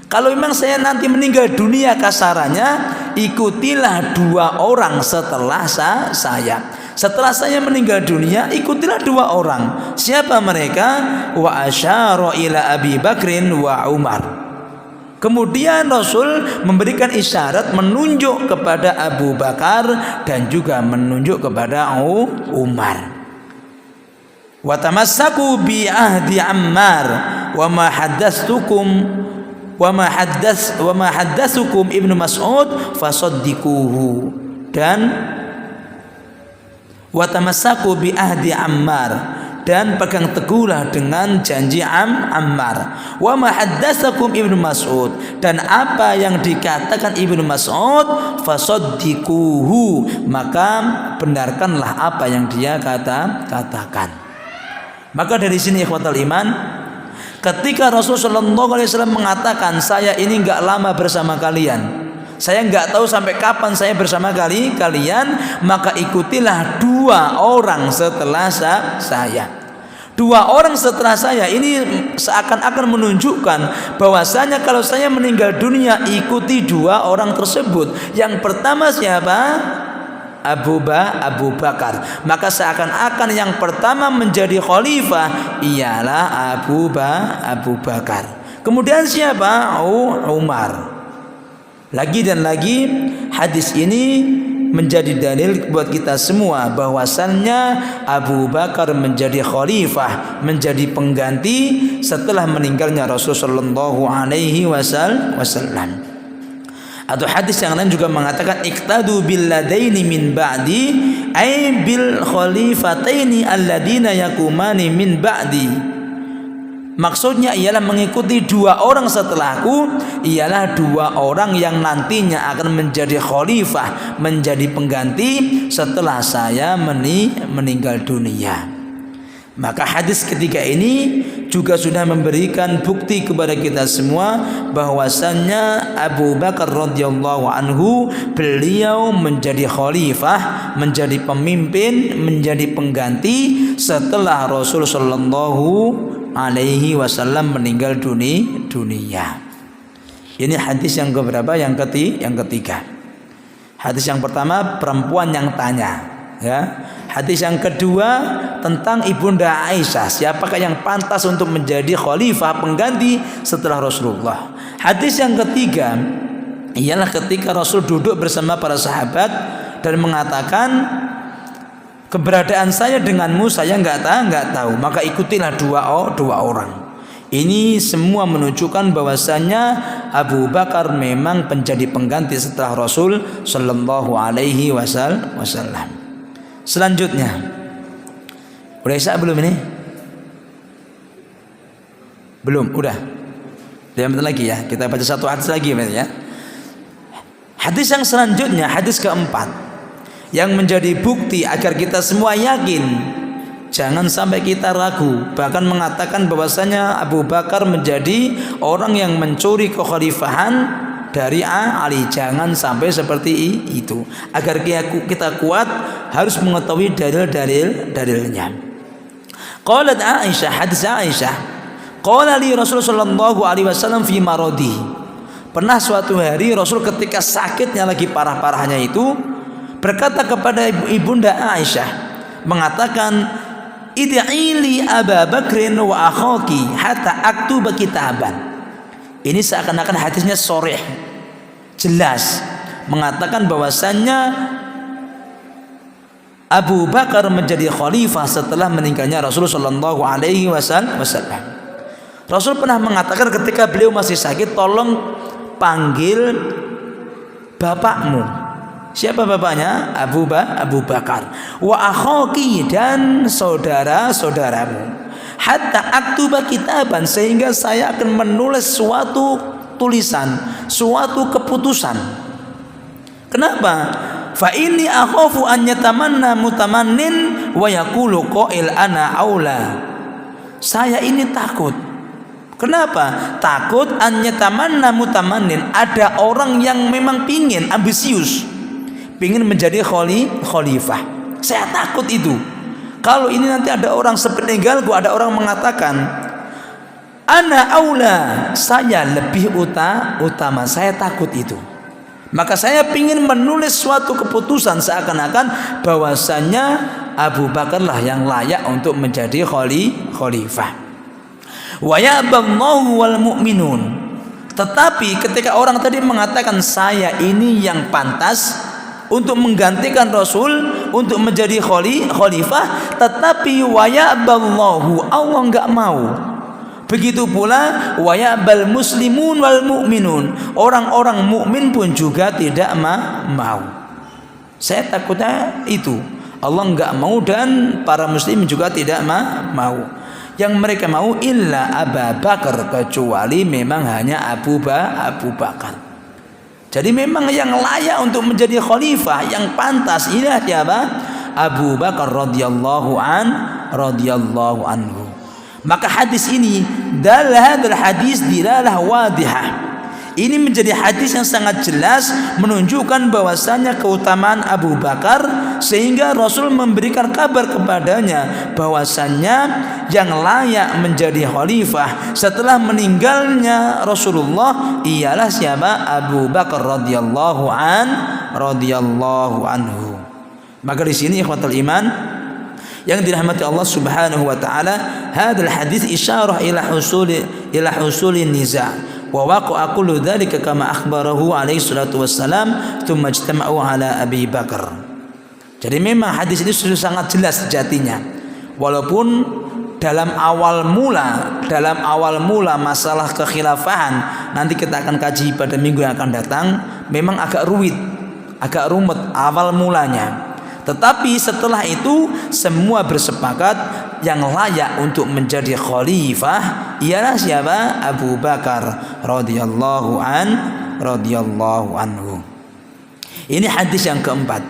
Kalau memang saya nanti meninggal dunia, kasarannya ikutilah 2 orang setelah saya. Setelah saya meninggal dunia, ikutilah 2 orang. Siapa mereka? Wa asyara ila Abi Bakrin wa Umar. Kemudian Rasul memberikan isyarat, menunjuk kepada Abu Bakar dan juga menunjuk kepada Umar. Wa tamassaku bi ahdi Ammar wa ma haddatsukum Ibnu Mas'ud fasaddiquhu. Dan wa tamassaku bi ahdi Ammar, dan pegang teguhlah dengan janji Ammar. Wa ma haddatsakum Ibnu Mas'ud, dan apa yang dikatakan Ibnu Mas'ud fasaddiquhu, maka benarkanlah apa yang dia katakan. Maka dari sini ikhwatal iman, ketika Rasulullah SAW mengatakan saya ini enggak lama bersama kalian, saya enggak tahu sampai kapan saya bersama kalian, maka ikutilah 2 orang setelah saya. 2 orang setelah saya ini seakan-akan menunjukkan bahwasanya kalau saya meninggal dunia, ikuti 2 orang tersebut. Yang pertama siapa? Abu Bakar. Maka seakan-akan yang pertama menjadi khalifah ialah Abu Bakar. Kemudian siapa? Umar. Lagi dan lagi hadis ini menjadi dalil buat kita semua bahwasannya Abu Bakar menjadi khalifah, menjadi pengganti setelah meninggalnya Rasulullah sallallahu alaihi wasallam. Atau hadis yang lain juga mengatakan iqtadu billadaini min ba'di ay bil khalifataini alladina yakumani min ba'di. Maksudnya ialah mengikuti 2 orang setelahku, ialah 2 orang yang nantinya akan menjadi khalifah, menjadi pengganti setelah saya meninggal dunia. Maka hadis ketiga ini juga sudah memberikan bukti kepada kita semua bahwasannya Abu Bakar radhiyallahu anhu beliau menjadi khalifah, menjadi pemimpin, menjadi pengganti setelah Rasul sallallahu alaihi wasallam meninggal dunia. Ini hadis yang keberapa? Yang ketiga. Hadis yang pertama perempuan yang tanya, ya. Hadis yang kedua tentang Ibunda Aisyah, siapakah yang pantas untuk menjadi khalifah pengganti setelah Rasulullah. Hadis yang ketiga ialah ketika Rasul duduk bersama para sahabat dan mengatakan, keberadaan saya denganmu saya enggak tahu, maka ikutilah dua orang. Ini semua menunjukkan bahwasannya Abu Bakar memang menjadi pengganti setelah Rasul sallallahu alaihi wasallam. Selanjutnya, udah Isya belum ini? Belum, udah. Bentar lagi ya, kita baca satu hadis lagi ya. Hadis yang selanjutnya, hadis keempat, yang menjadi bukti agar kita semua yakin, jangan sampai kita ragu, bahkan mengatakan bahwasanya Abu Bakar menjadi orang yang mencuri kekhalifahan dari Ali. Jangan sampai seperti itu. Agar kita kuat harus mengetahui dalilnya. Qalat Aisyah, hadis Aisyah, qala li Rasul sallallahu alaihi wasallam fi maradi. Pernah suatu hari Rasul ketika sakitnya lagi parah-parahnya itu berkata kepada ibunda Aisyah, mengatakan, id'i li Abu Bakrin wa akhaki hatta aktuba kitaban. Ini seakan-akan hadisnya sharih, jelas mengatakan bahwasannya Abu Bakar menjadi khalifah setelah meninggalnya Rasul sallallahu alaihi wasallam. Rasul pernah mengatakan ketika beliau masih sakit, tolong panggil bapakmu. Siapa bapaknya? Abu Bakar. Wa akhaki, dan saudara-saudaramu. Hatta aktuba kitaban, sehingga saya akan menulis suatu tulisan, suatu keputusan. Kenapa? Fa inni akhafu an yatamanna mutamannin wa yaqulu qail ana aula. Saya ini takut. Kenapa? Takut an yatamanna mutamannin, ada orang yang memang pingin, ambisius, pingin menjadi khalifah. Saya takut itu. Kalau ini nanti ada orang sepeninggalku, ada orang mengatakan ana aula, saya lebih utama, saya takut itu. Maka saya ingin menulis suatu keputusan seakan-akan bahwasannya Abu Bakar lah yang layak untuk menjadi khalifah. Wa ya'ballahu wal mu'minun. Tetapi ketika orang tadi mengatakan saya ini yang pantas untuk menggantikan Rasul, untuk menjadi khalifah, tetapi wa ya'ballahu, Allah enggak mau. Begitu pula wa ya'bal muslimun wal mu'minun, orang-orang mukmin pun juga tidak mau. Saya takutnya itu, Allah enggak mau dan para muslim juga tidak mau. Yang mereka mau illa Abu Bakar, kecuali memang hanya Abu Bakar. Jadi memang yang layak untuk menjadi khalifah, yang pantas inilah siapa? Abu Bakar radhiyallahu anhu. Maka hadis ini, hadal hadis dilalah wadihah. Ini menjadi hadis yang sangat jelas menunjukkan bahwasannya keutamaan Abu Bakar, sehingga Rasul memberikan kabar kepadanya bahwasannya yang layak menjadi khalifah setelah meninggalnya Rasulullah ialah siapa? Abu Bakar radhiyallahu anhu. Maka di sini ikhwatul iman yang dirahmati Allah Subhanahu wa taala, hadal hadis isyarah ila husuli niza' wa waqa'a kullu dzalika kama akhbarahu alaihi salatu wassalam thumma ijtama'u ala Abi Bakar. Jadi memang hadis ini sudah sangat jelas sejatinya, walaupun dalam awal mula masalah kekhilafahan, nanti kita akan kaji pada minggu yang akan datang, memang agak rumit awal mulanya. Tetapi setelah itu semua bersepakat yang layak untuk menjadi khalifah ialah siapa? Abu Bakar radhiyallahu anhu. Ini hadis yang keempat.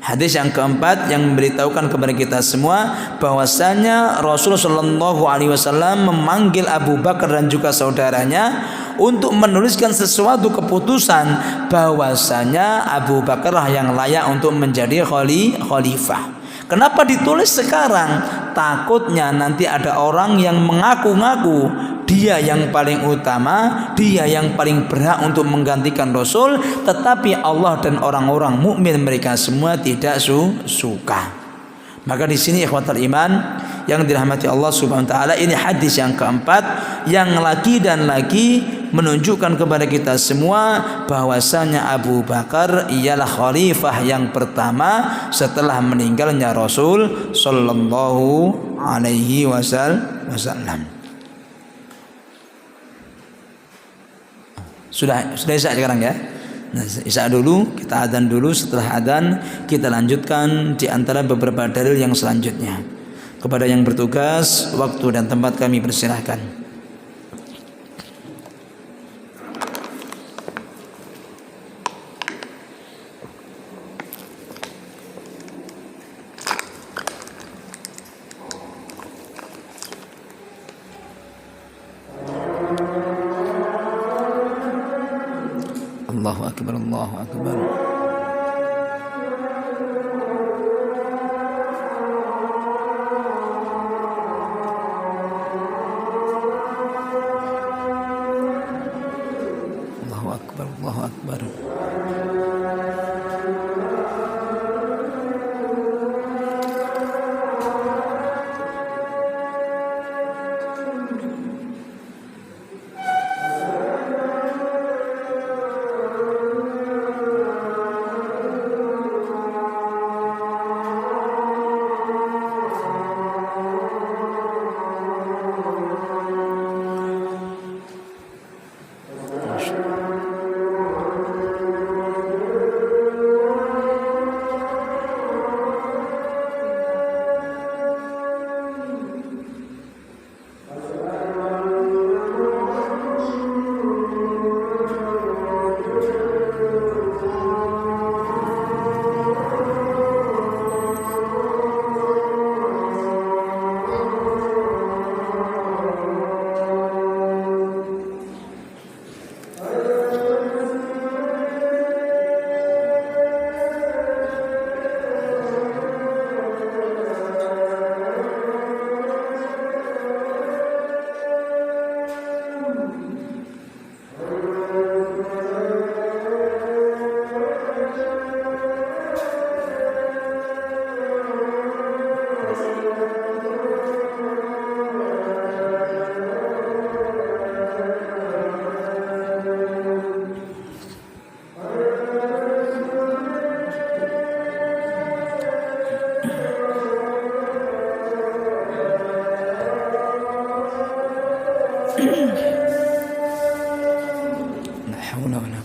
Hadis yang keempat yang memberitahukan kepada kita semua bahwasanya Rasulullah Shallallahu Alaihi Wasallam memanggil Abu Bakar dan juga saudaranya untuk menuliskan sesuatu keputusan bahwasanya Abu Bakar yang layak untuk menjadi khalifah. Kenapa ditulis sekarang? Takutnya nanti ada orang yang mengaku-ngaku dia yang paling utama, dia yang paling berhak untuk menggantikan Rasul, tetapi Allah dan orang-orang mukmin mereka semua tidak suka. Maka di sini ikhwatul iman yang dirahmati Allah Subhanahu wa taala, ini hadis yang keempat yang lagi dan lagi menunjukkan kepada kita semua bahwasanya Abu Bakar ialah khalifah yang pertama setelah meninggalnya Rasul sallallahu alaihi wasallam. Sudah isya sekarang ya. Nah, isya dulu, kita adzan dulu, setelah adzan kita lanjutkan di antara beberapa dalil yang selanjutnya. Kepada yang bertugas, waktu dan tempat kami persilahkan. Allahu akbar, Allahu akbar. Allahu akbar, Allahu akbar.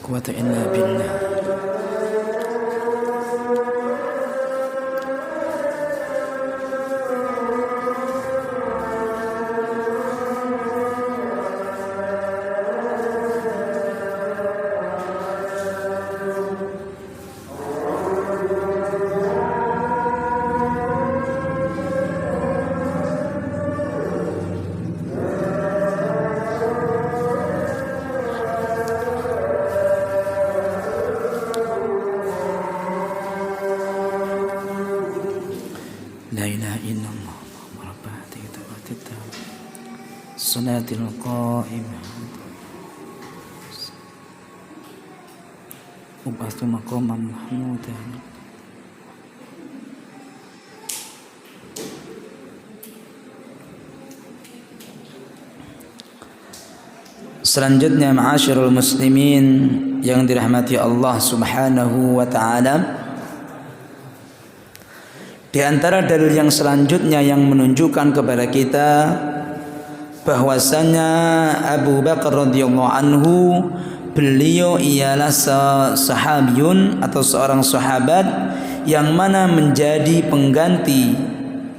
quwwata illa billah. La ilaha illallah Muhammadur Rasulullah. Salatul qa'imah. Ubatu maqamam mahmudan. Selanjutnya ma'asyiral muslimin yang dirahmati Allah Subhanahu wa taala, di antara dalil yang selanjutnya yang menunjukkan kepada kita bahwasanya Abu Bakar radhiyallahu anhu, beliau ialah sahabiyun atau seorang sahabat yang mana menjadi pengganti,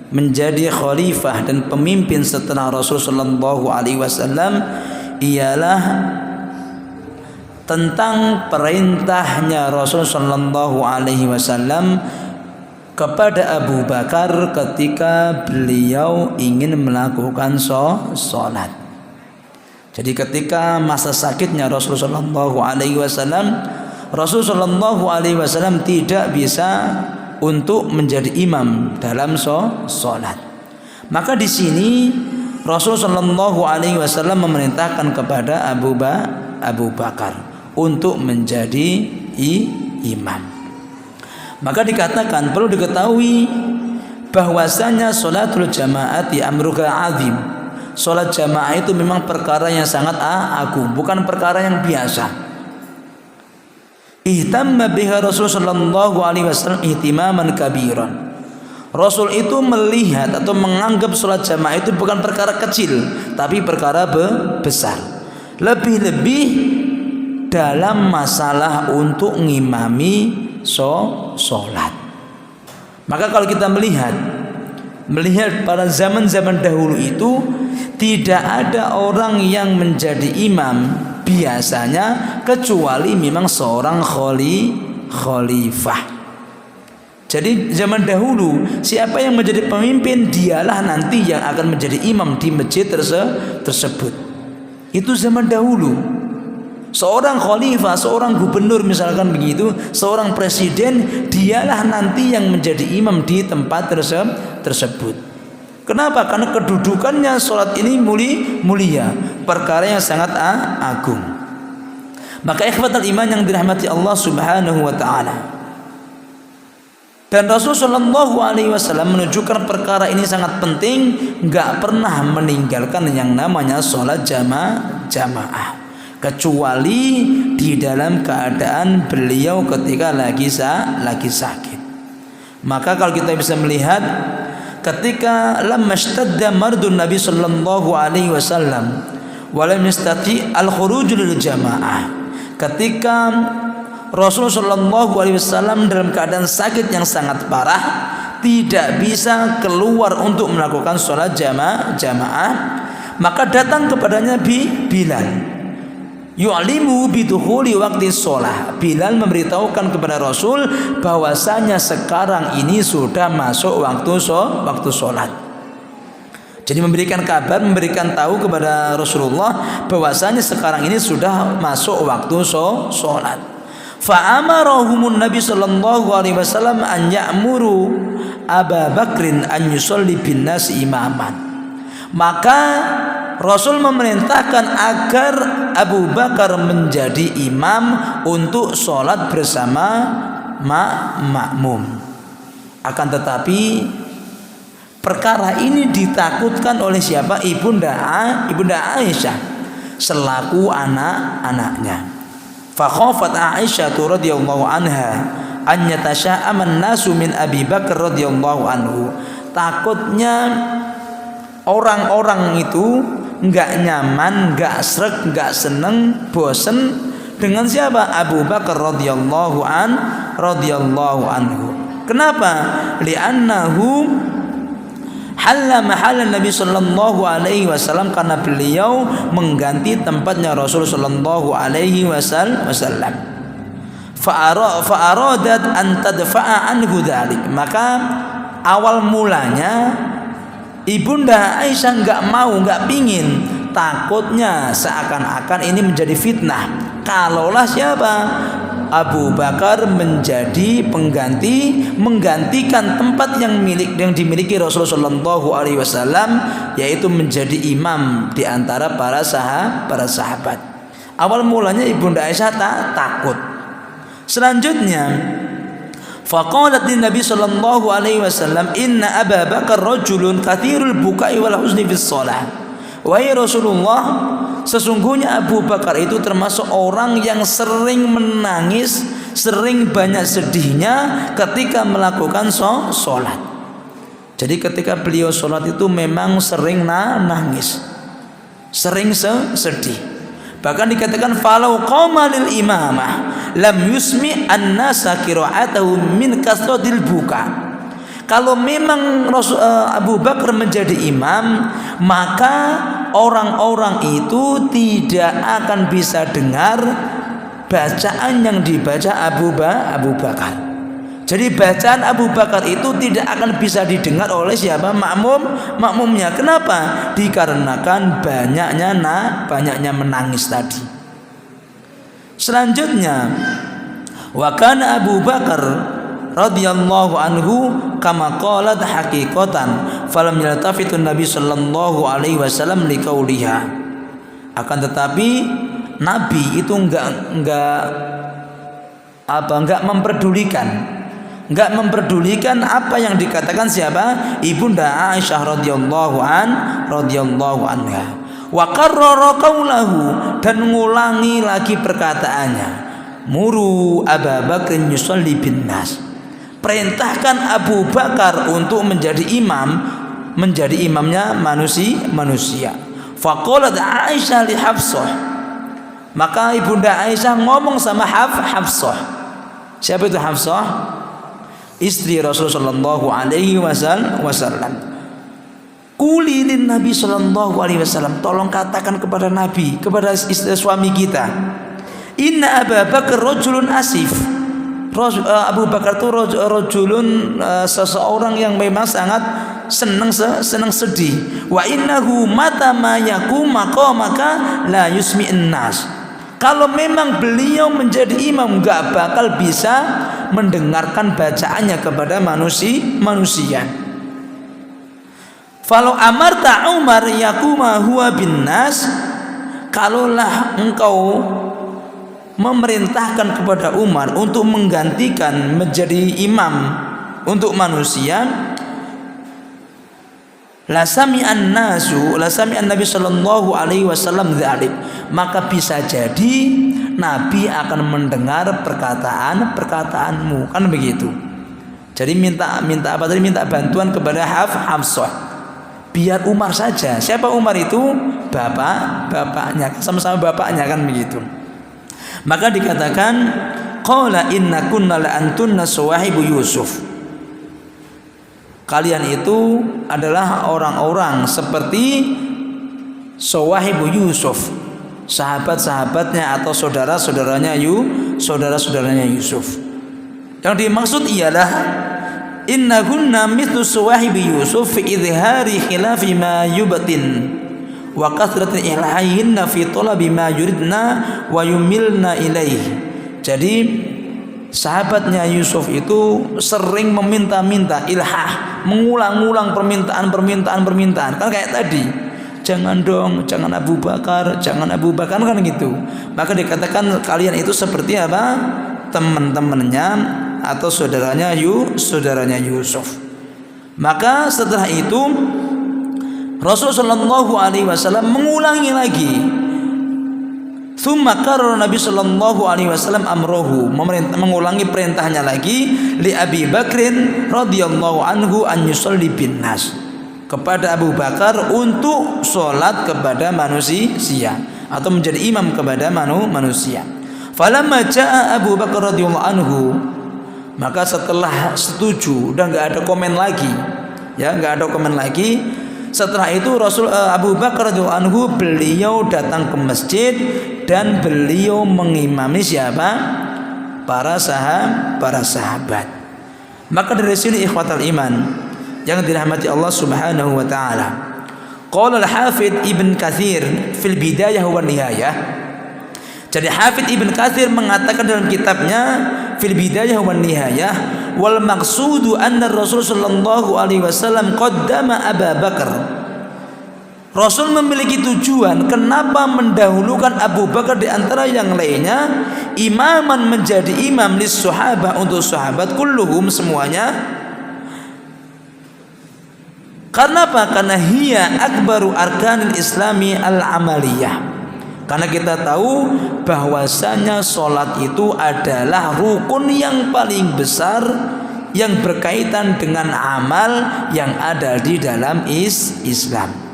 menjadi khalifah dan pemimpin setelah Rasulullah sallallahu alaihi wasallam, ialah tentang perintahnya Rasulullah sallallahu alaihi wasallam kepada Abu Bakar ketika beliau ingin melakukan sholat. Jadi ketika masa sakitnya Rasulullah SAW tidak bisa untuk menjadi imam dalam sholat. Maka di sini Rasulullah SAW memerintahkan kepada Abu Bakar untuk menjadi imam. Maka dikatakan, perlu diketahui bahwasanya sholatul jamaati amruka azim. Sholat jamaah itu memang perkara yang sangat agung, bukan perkara yang biasa. Ihtamma biha Rasulullah sallallahu alaihi wasallam ihtimaman kabiran. Rasul itu melihat atau menganggap sholat jamaah itu bukan perkara kecil, tapi perkara besar. Lebih-lebih dalam masalah untuk ngimami sholat. Maka kalau kita melihat pada zaman-zaman dahulu itu tidak ada orang yang menjadi imam biasanya kecuali memang seorang khalifah. Jadi zaman dahulu siapa yang menjadi pemimpin dialah nanti yang akan menjadi imam di masjid tersebut. Itu zaman dahulu. Seorang khalifah, seorang gubernur misalkan begitu, seorang presiden, dialah nanti yang menjadi imam di tempat tersebut. Kenapa? Karena kedudukannya sholat ini mulia, perkara yang sangat agung. Maka ikhwatal iman yang dirahmati Allah Subhanahu wa taala. Dan Rasulullah SAW menunjukkan perkara ini sangat penting, enggak pernah meninggalkan yang namanya sholat jamaah. Kecuali di dalam keadaan beliau ketika lagi sakit. Maka kalau kita bisa melihat ketika lamma ishtadda mardun Nabi sallallahu alaihi wasallam wa lam yastati al-khuruj lil jamaah, ketika Rasulullah sallallahu alaihi wasallam dalam keadaan sakit yang sangat parah tidak bisa keluar untuk melakukan sholat jamaah, maka datang kepadanya Bilal. Yu'limu bidukhuli waktu sholat. Bilal memberitahukan kepada Rasul bahwasanya sekarang ini sudah masuk waktu sholat. Jadi memberikan kabar, memberikan tahu kepada Rasulullah bahwasanya sekarang ini sudah masuk waktu sholat. Fa'amarohumun Nabi sallallahu alaihi wasallam an ya'muru Abu Bakrin an yusolli bin nas imaman. Maka Rasul memerintahkan agar Abu Bakar menjadi imam untuk sholat bersama makmum. Akan tetapi perkara ini ditakutkan oleh siapa? Ibunda Aisyah selaku anak-anaknya. Fakhafat Aisyah radhiyallahu anha an yatasha'ama an-nasu min Abi Bakar radhiyallahu anhu. Takutnya orang-orang itu enggak nyaman, enggak sreg, enggak seneng, bosen dengan siapa? Abu Bakar radhiyallahu anhu. Kenapa? Li'annahu halla mahallan Nabi sallallahu alaihi wasallam, karena beliau mengganti tempatnya Rasul sallallahu alaihi wasallam. Fa'aradat an tadfa'a anhu dzalik. Maka awal mulanya Ibunda Aisyah enggak pingin, takutnya seakan-akan ini menjadi fitnah. Kalaulah siapa? Abu Bakar menjadi menggantikan tempat yang dimiliki Rasulullah SAW, yaitu menjadi imam di antara para sahabat. Awal mulanya Ibunda Aisyah takut. Selanjutnya faqalat Nabi sallallahu alaihi wasallam inna Abu Bakar rajulun katsirul bukai wal huzni fis shalah. Wahai Rasulullah, sesungguhnya Abu Bakar itu termasuk orang yang sering menangis, sering banyak sedihnya ketika melakukan sholat. Jadi ketika beliau sholat itu memang sering nangis, sering sedih. Bahkan dikatakan falau qama lil imamah lam yusmi an-nasa qira'atahu min kasratil buka. Kalau memang Abu Bakar menjadi imam, maka orang-orang itu tidak akan bisa dengar bacaan yang dibaca Abu Bakar. Jadi bacaan Abu Bakar itu tidak akan bisa didengar oleh siapa? Makmumnya. Kenapa? Dikarenakan banyaknya menangis tadi. Selanjutnya, wa kana Abu Bakar radhiyallahu anhu kama qalat haqiqatan falam yaltafitun Nabi sallallahu alaihi wasallam liqauliha. Akan tetapi Nabi itu enggak memperdulikan apa yang dikatakan siapa? Ibunda Aisyah radhiyallahu anha. Wa qarrara qaulahu, dan ngulangi lagi perkataannya. Muru Abu Bakar yusalli bin nas. Perintahkan Abu Bakar untuk menjadi imamnya manusia. Faqalat Aisyah li Hafsah. Maka ibunda Aisyah ngomong sama Hafsah. Siapa itu Hafsah? Istri Rasulullah sallallahu alaihi wasallam. Kulilin Nabi sallallahu alaihi wasallam, tolong katakan kepada Nabi, kepada istri suami kita, inna Abu Bakar rajulun asif. Abu Bakar itu rajulun, seseorang yang memang sangat senang sedih. Wa innahu mata ma yakum maqamaka la yusmi'un nas. Kalau memang beliau menjadi imam, enggak bakal bisa mendengarkan bacaannya kepada manusia. Falau amarta Umar yakuma huwa bin nas, kalaulah engkau memerintahkan kepada Umar untuk menggantikan menjadi imam untuk manusia, la sami'an Nabi sallallahu alaihi wasallam dzalik, maka bisa jadi Nabi akan mendengar perkataanmu, kan begitu. Jadi minta apa tadi? Minta bantuan kepada Hafsah. Biar Umar saja. Siapa Umar itu? Bapaknya, sama-sama bapaknya, kan begitu. Maka dikatakan qala inna kunna la antunna sawahibu Yusuf. Kalian itu adalah orang-orang seperti sawahibu Yusuf, sahabat-sahabatnya atau saudara-saudaranya Yusuf. Yang dimaksud ialah innahunna mithlu sawahibi Yusuf fi idhari khilafi ma yubtin wa kathrati ilahihinna fi talabi ma yuridna wa yumilna ilaih. Jadi sahabatnya Yusuf itu sering meminta-minta, ilhah, mengulang-ulang permintaan. Kan kayak tadi, jangan Abu Bakar kan gitu. Maka dikatakan kalian itu seperti apa? Teman-temannya atau saudaranya Yusuf. Maka setelah itu Rasulullah sallallahu alaihi wasallam mengulangi lagi. Tsumma qarrara Nabi sallallahu alaihi wasallam amrohu, mengulangi perintahnya lagi li Abi Bakrin radhiyallahu anhu an yusalli bin nas, kepada Abu Bakar untuk sholat kepada manusia atau menjadi imam kepada manusia. Falamma jaa Abu Bakar radhiyallahu anhu, maka setelah setuju dan enggak ada komen lagi, setelah itu Abu Bakar radhiyallahu anhu beliau datang ke masjid dan beliau mengimami siapa? Para sahabat. Maka dari sini ikhwatal iman yang dirahmati Allah Subhanahu wa taala, qala al-Hafidz Ibn Katsir fil Bidayah wan Nihayah. Jadi Hafidz Ibn Katsir mengatakan dalam kitabnya fil Bidayah wan Nihayah, wal maqsudu anna Rasul sallallahu alaihi wasallam qaddama Abu Bakar. Rasul memiliki tujuan kenapa mendahulukan Abu Bakar di antara yang lainnya, imaman, menjadi imam lis sahabah, untuk sahabat kulluhum semuanya. Karena apa? Karena hiya akbaru arkanil islami al-amaliyah. Karena kita tahu bahwasanya sholat itu adalah rukun yang paling besar yang berkaitan dengan amal yang ada di dalam Islam.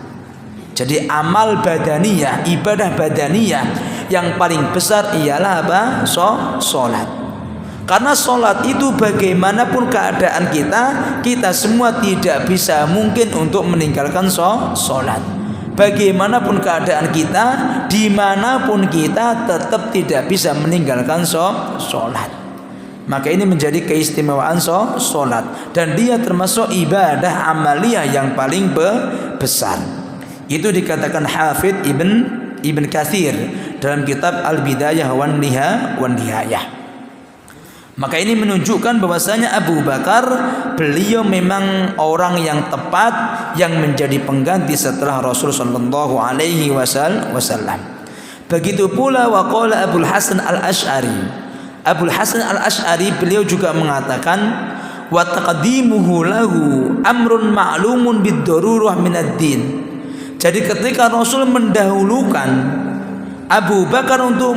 Jadi amal badaniyah, ibadah badaniyah yang paling besar ialah apa? Sholat. Karena sholat itu bagaimanapun keadaan kita semua tidak bisa mungkin untuk meninggalkan sholat. Bagaimanapun keadaan kita, dimanapun kita tetap tidak bisa meninggalkan sholat. Maka ini menjadi keistimewaan solat, dan dia termasuk ibadah amaliyah yang paling besar. Itu dikatakan Hafidz Ibn Katsir dalam kitab Al-Bidayah wan Nihayah. Maka ini menunjukkan bahwasanya Abu Bakar, beliau memang orang yang tepat yang menjadi pengganti setelah Rasul sallallahu alaihi wasallam. Begitu pula waqala Abul Hasan Al-Asy'ari. Abul Hasan Al-Asy'ari beliau juga mengatakan wa taqdimuhu lahu amrun ma'lumun bid-darurah minad-din. Jadi ketika Rasul mendahulukan Abu Bakar untuk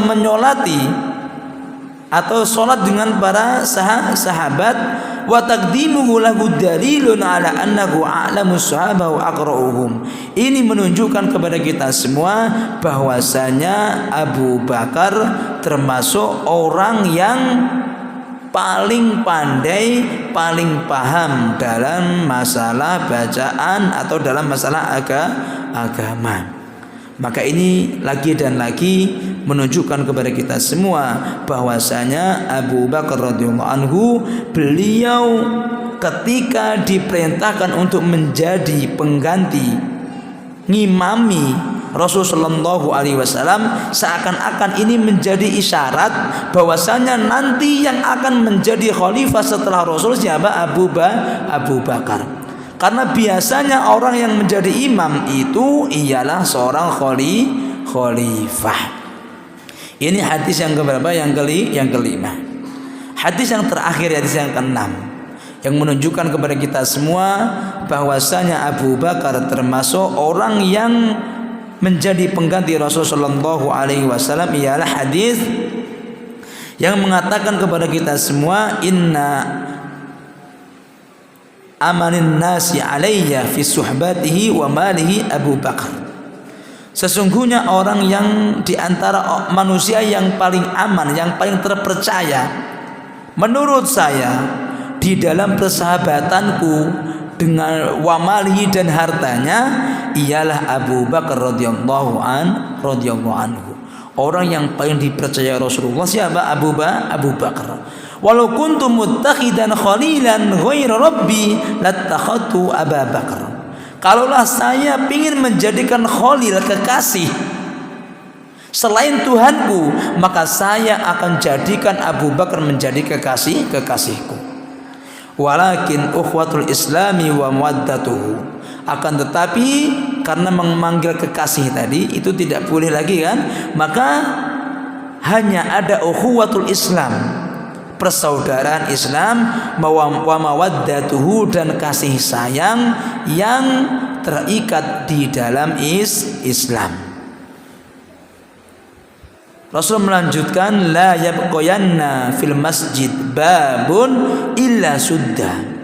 menyolati atau sholat dengan para sahabat, wa taqdimuhu lahu dalilun ala annahu a'lamus sahabah wa aqra'uhum. Ini menunjukkan kepada kita semua bahwasanya Abu Bakar termasuk orang yang paling pandai, paling paham dalam masalah bacaan atau dalam masalah agama. Maka ini lagi dan lagi menunjukkan kepada kita semua bahwasanya Abu Bakar radhiyallahu anhu, beliau ketika diperintahkan untuk menjadi pengganti ngimami Rasul sallallahu alaihi wasallam, seakan-akan ini menjadi isyarat bahwasanya nanti yang akan menjadi khalifah setelah Rasul siapa? Abu Bakar. Karena biasanya orang yang menjadi imam itu ialah seorang khalifah. Ini hadis yang keberapa? Yang kelima. Hadis yang terakhir, hadis yang keenam, yang menunjukkan kepada kita semua bahwasanya Abu Bakar termasuk orang yang menjadi pengganti Rasulullah sallallahu alaihi wasallam ialah hadis yang mengatakan kepada kita semua, inna amanin nasi alayya fi suhbatihi wa malihi Abu Bakar. Sesungguhnya orang yang diantara manusia yang paling aman, yang paling terpercaya menurut saya di dalam persahabatanku dengan wa malihi dan hartanya ialah Abu Bakar radhiyallahu anhu. Orang yang paling dipercaya Rasulullah siapa? Abu Bakar. Walau kuntu muttakhidan khalilan ghaira rabbi lattakhadtu Abu Bakar. Kalaulah saya ingin menjadikan khalil, kekasih selain Tuhanku, maka saya akan jadikan Abu Bakar menjadi kekasihku. Walakin ukhwatul islami wa mawaddatuhu. Akan tetapi karena memanggil kekasih tadi itu tidak boleh lagi kan, maka hanya ada ukhuwatul Islam, persaudaraan Islam, wa mawaddatuhu, dan kasih sayang yang terikat di dalam Islam. Rasul melanjutkan, la yabqayanna fil masjid babun illa sudda.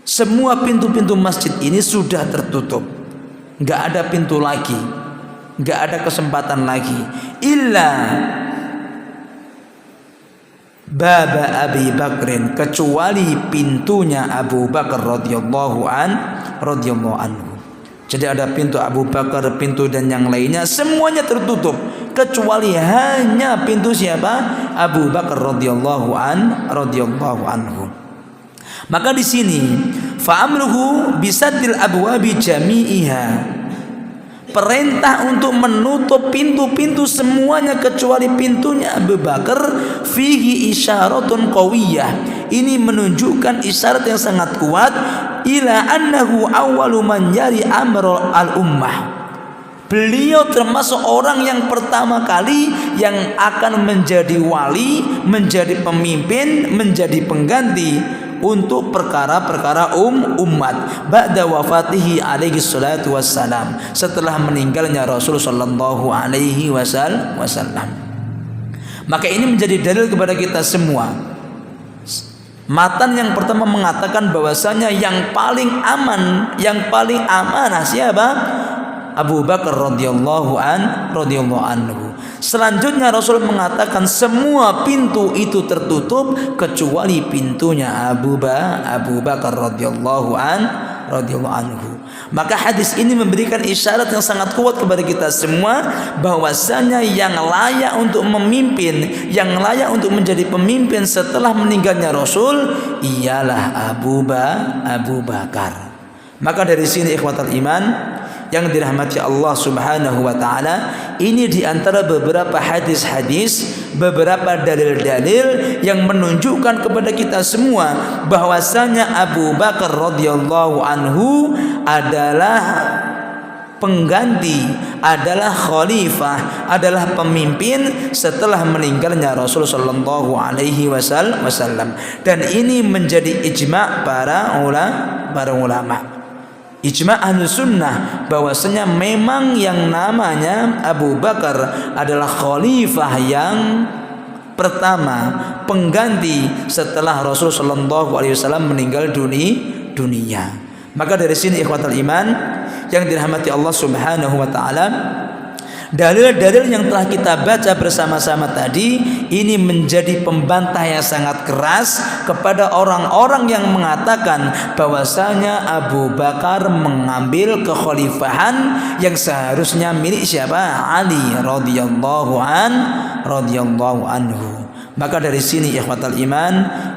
Semua pintu-pintu masjid ini sudah tertutup, nggak ada pintu lagi, nggak ada kesempatan lagi, illa baba Abi Bakrin, kecuali pintunya Abu Bakar radhiyallahu anhu. Jadi ada pintu Abu Bakar, pintu dan yang lainnya semuanya tertutup, kecuali hanya pintu siapa? Abu Bakar radhiyallahu anhu. Maka di sini fa'amruhu bisaddil abwabi jami'iha, perintah untuk menutup pintu-pintu semuanya kecuali pintunya Abu Bakar, fihi isyaratun qawiyah. Ini menunjukkan isyarat yang sangat kuat, ila annahu awwalu man yari amra al-ummah. Beliau termasuk orang yang pertama kali yang akan menjadi wali, menjadi pemimpin, menjadi pengganti untuk perkara-perkara umat ba'da wafatihi alaihi salatu wassalam, setelah meninggalnya Rasul sallallahu alaihi wasallam. Maka ini menjadi dalil kepada kita semua. Matan yang pertama mengatakan bahwasanya yang paling aman, yang paling amanah siapa? Abu Bakar radhiyallahu anhu. Selanjutnya Rasul mengatakan semua pintu itu tertutup kecuali pintunya Abu Bakar radhiyallahu radhiyallahu anhu. Maka hadis ini memberikan isyarat yang sangat kuat kepada kita semua bahwasanya yang layak untuk memimpin, yang layak untuk menjadi pemimpin setelah meninggalnya Rasul ialah Abu Bakar. Maka dari sini ikhwatal iman yang dirahmati Allah Subhanahu wa taala, ini diantara beberapa hadis-hadis, beberapa dalil-dalil yang menunjukkan kepada kita semua bahwasanya Abu Bakar radhiyallahu anhu adalah pengganti, adalah khalifah, adalah pemimpin setelah meninggalnya Rasul sallallahu alaihi wasallam. Dan ini menjadi ijma' para ulama. Ijma' Ahlus Sunnah bahwasanya memang yang namanya Abu Bakar adalah khalifah yang pertama, pengganti setelah Rasul sallallahu alaihi wasallam meninggal dunia. Maka dari sini ikhwatal iman yang dirahmati Allah Subhanahu wa taala, dalil-dalil yang telah kita baca bersama-sama tadi ini menjadi pembantah yang sangat keras kepada orang-orang yang mengatakan bahwasanya Abu Bakar mengambil kekhalifahan yang seharusnya milik siapa? Ali radhiyallahu anhu. Maka dari sini ikhwatal iman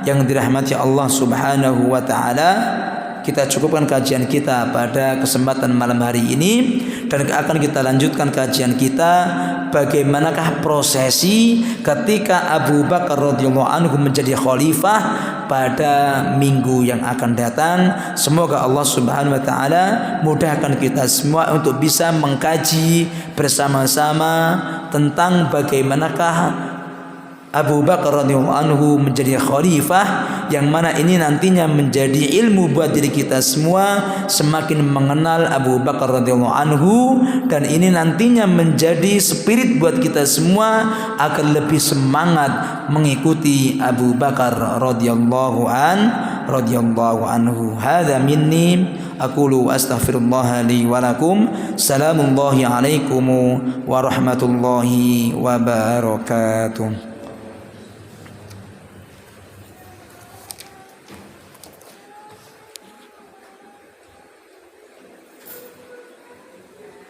yang dirahmati Allah Subhanahu wa taala, kita cukupkan kajian kita pada kesempatan malam hari ini dan akan kita lanjutkan kajian kita bagaimanakah prosesi ketika Abu Bakar radhiyallahu anhu menjadi khalifah pada minggu yang akan datang. Semoga Allah Subhanahu wa taala mudahkan kita semua untuk bisa mengkaji bersama-sama tentang bagaimanakah Abu Bakar radhiyallahu anhu menjadi khalifah, yang mana ini nantinya menjadi ilmu buat diri kita semua semakin mengenal Abu Bakar radhiyallahu anhu, dan ini nantinya menjadi spirit buat kita semua akan lebih semangat mengikuti Abu Bakar radhiyallahu anhu. Hadza minni aqulu astaghfirullah li wa lakum. Salamullahi alaikum warahmatullahi wabarakatuh.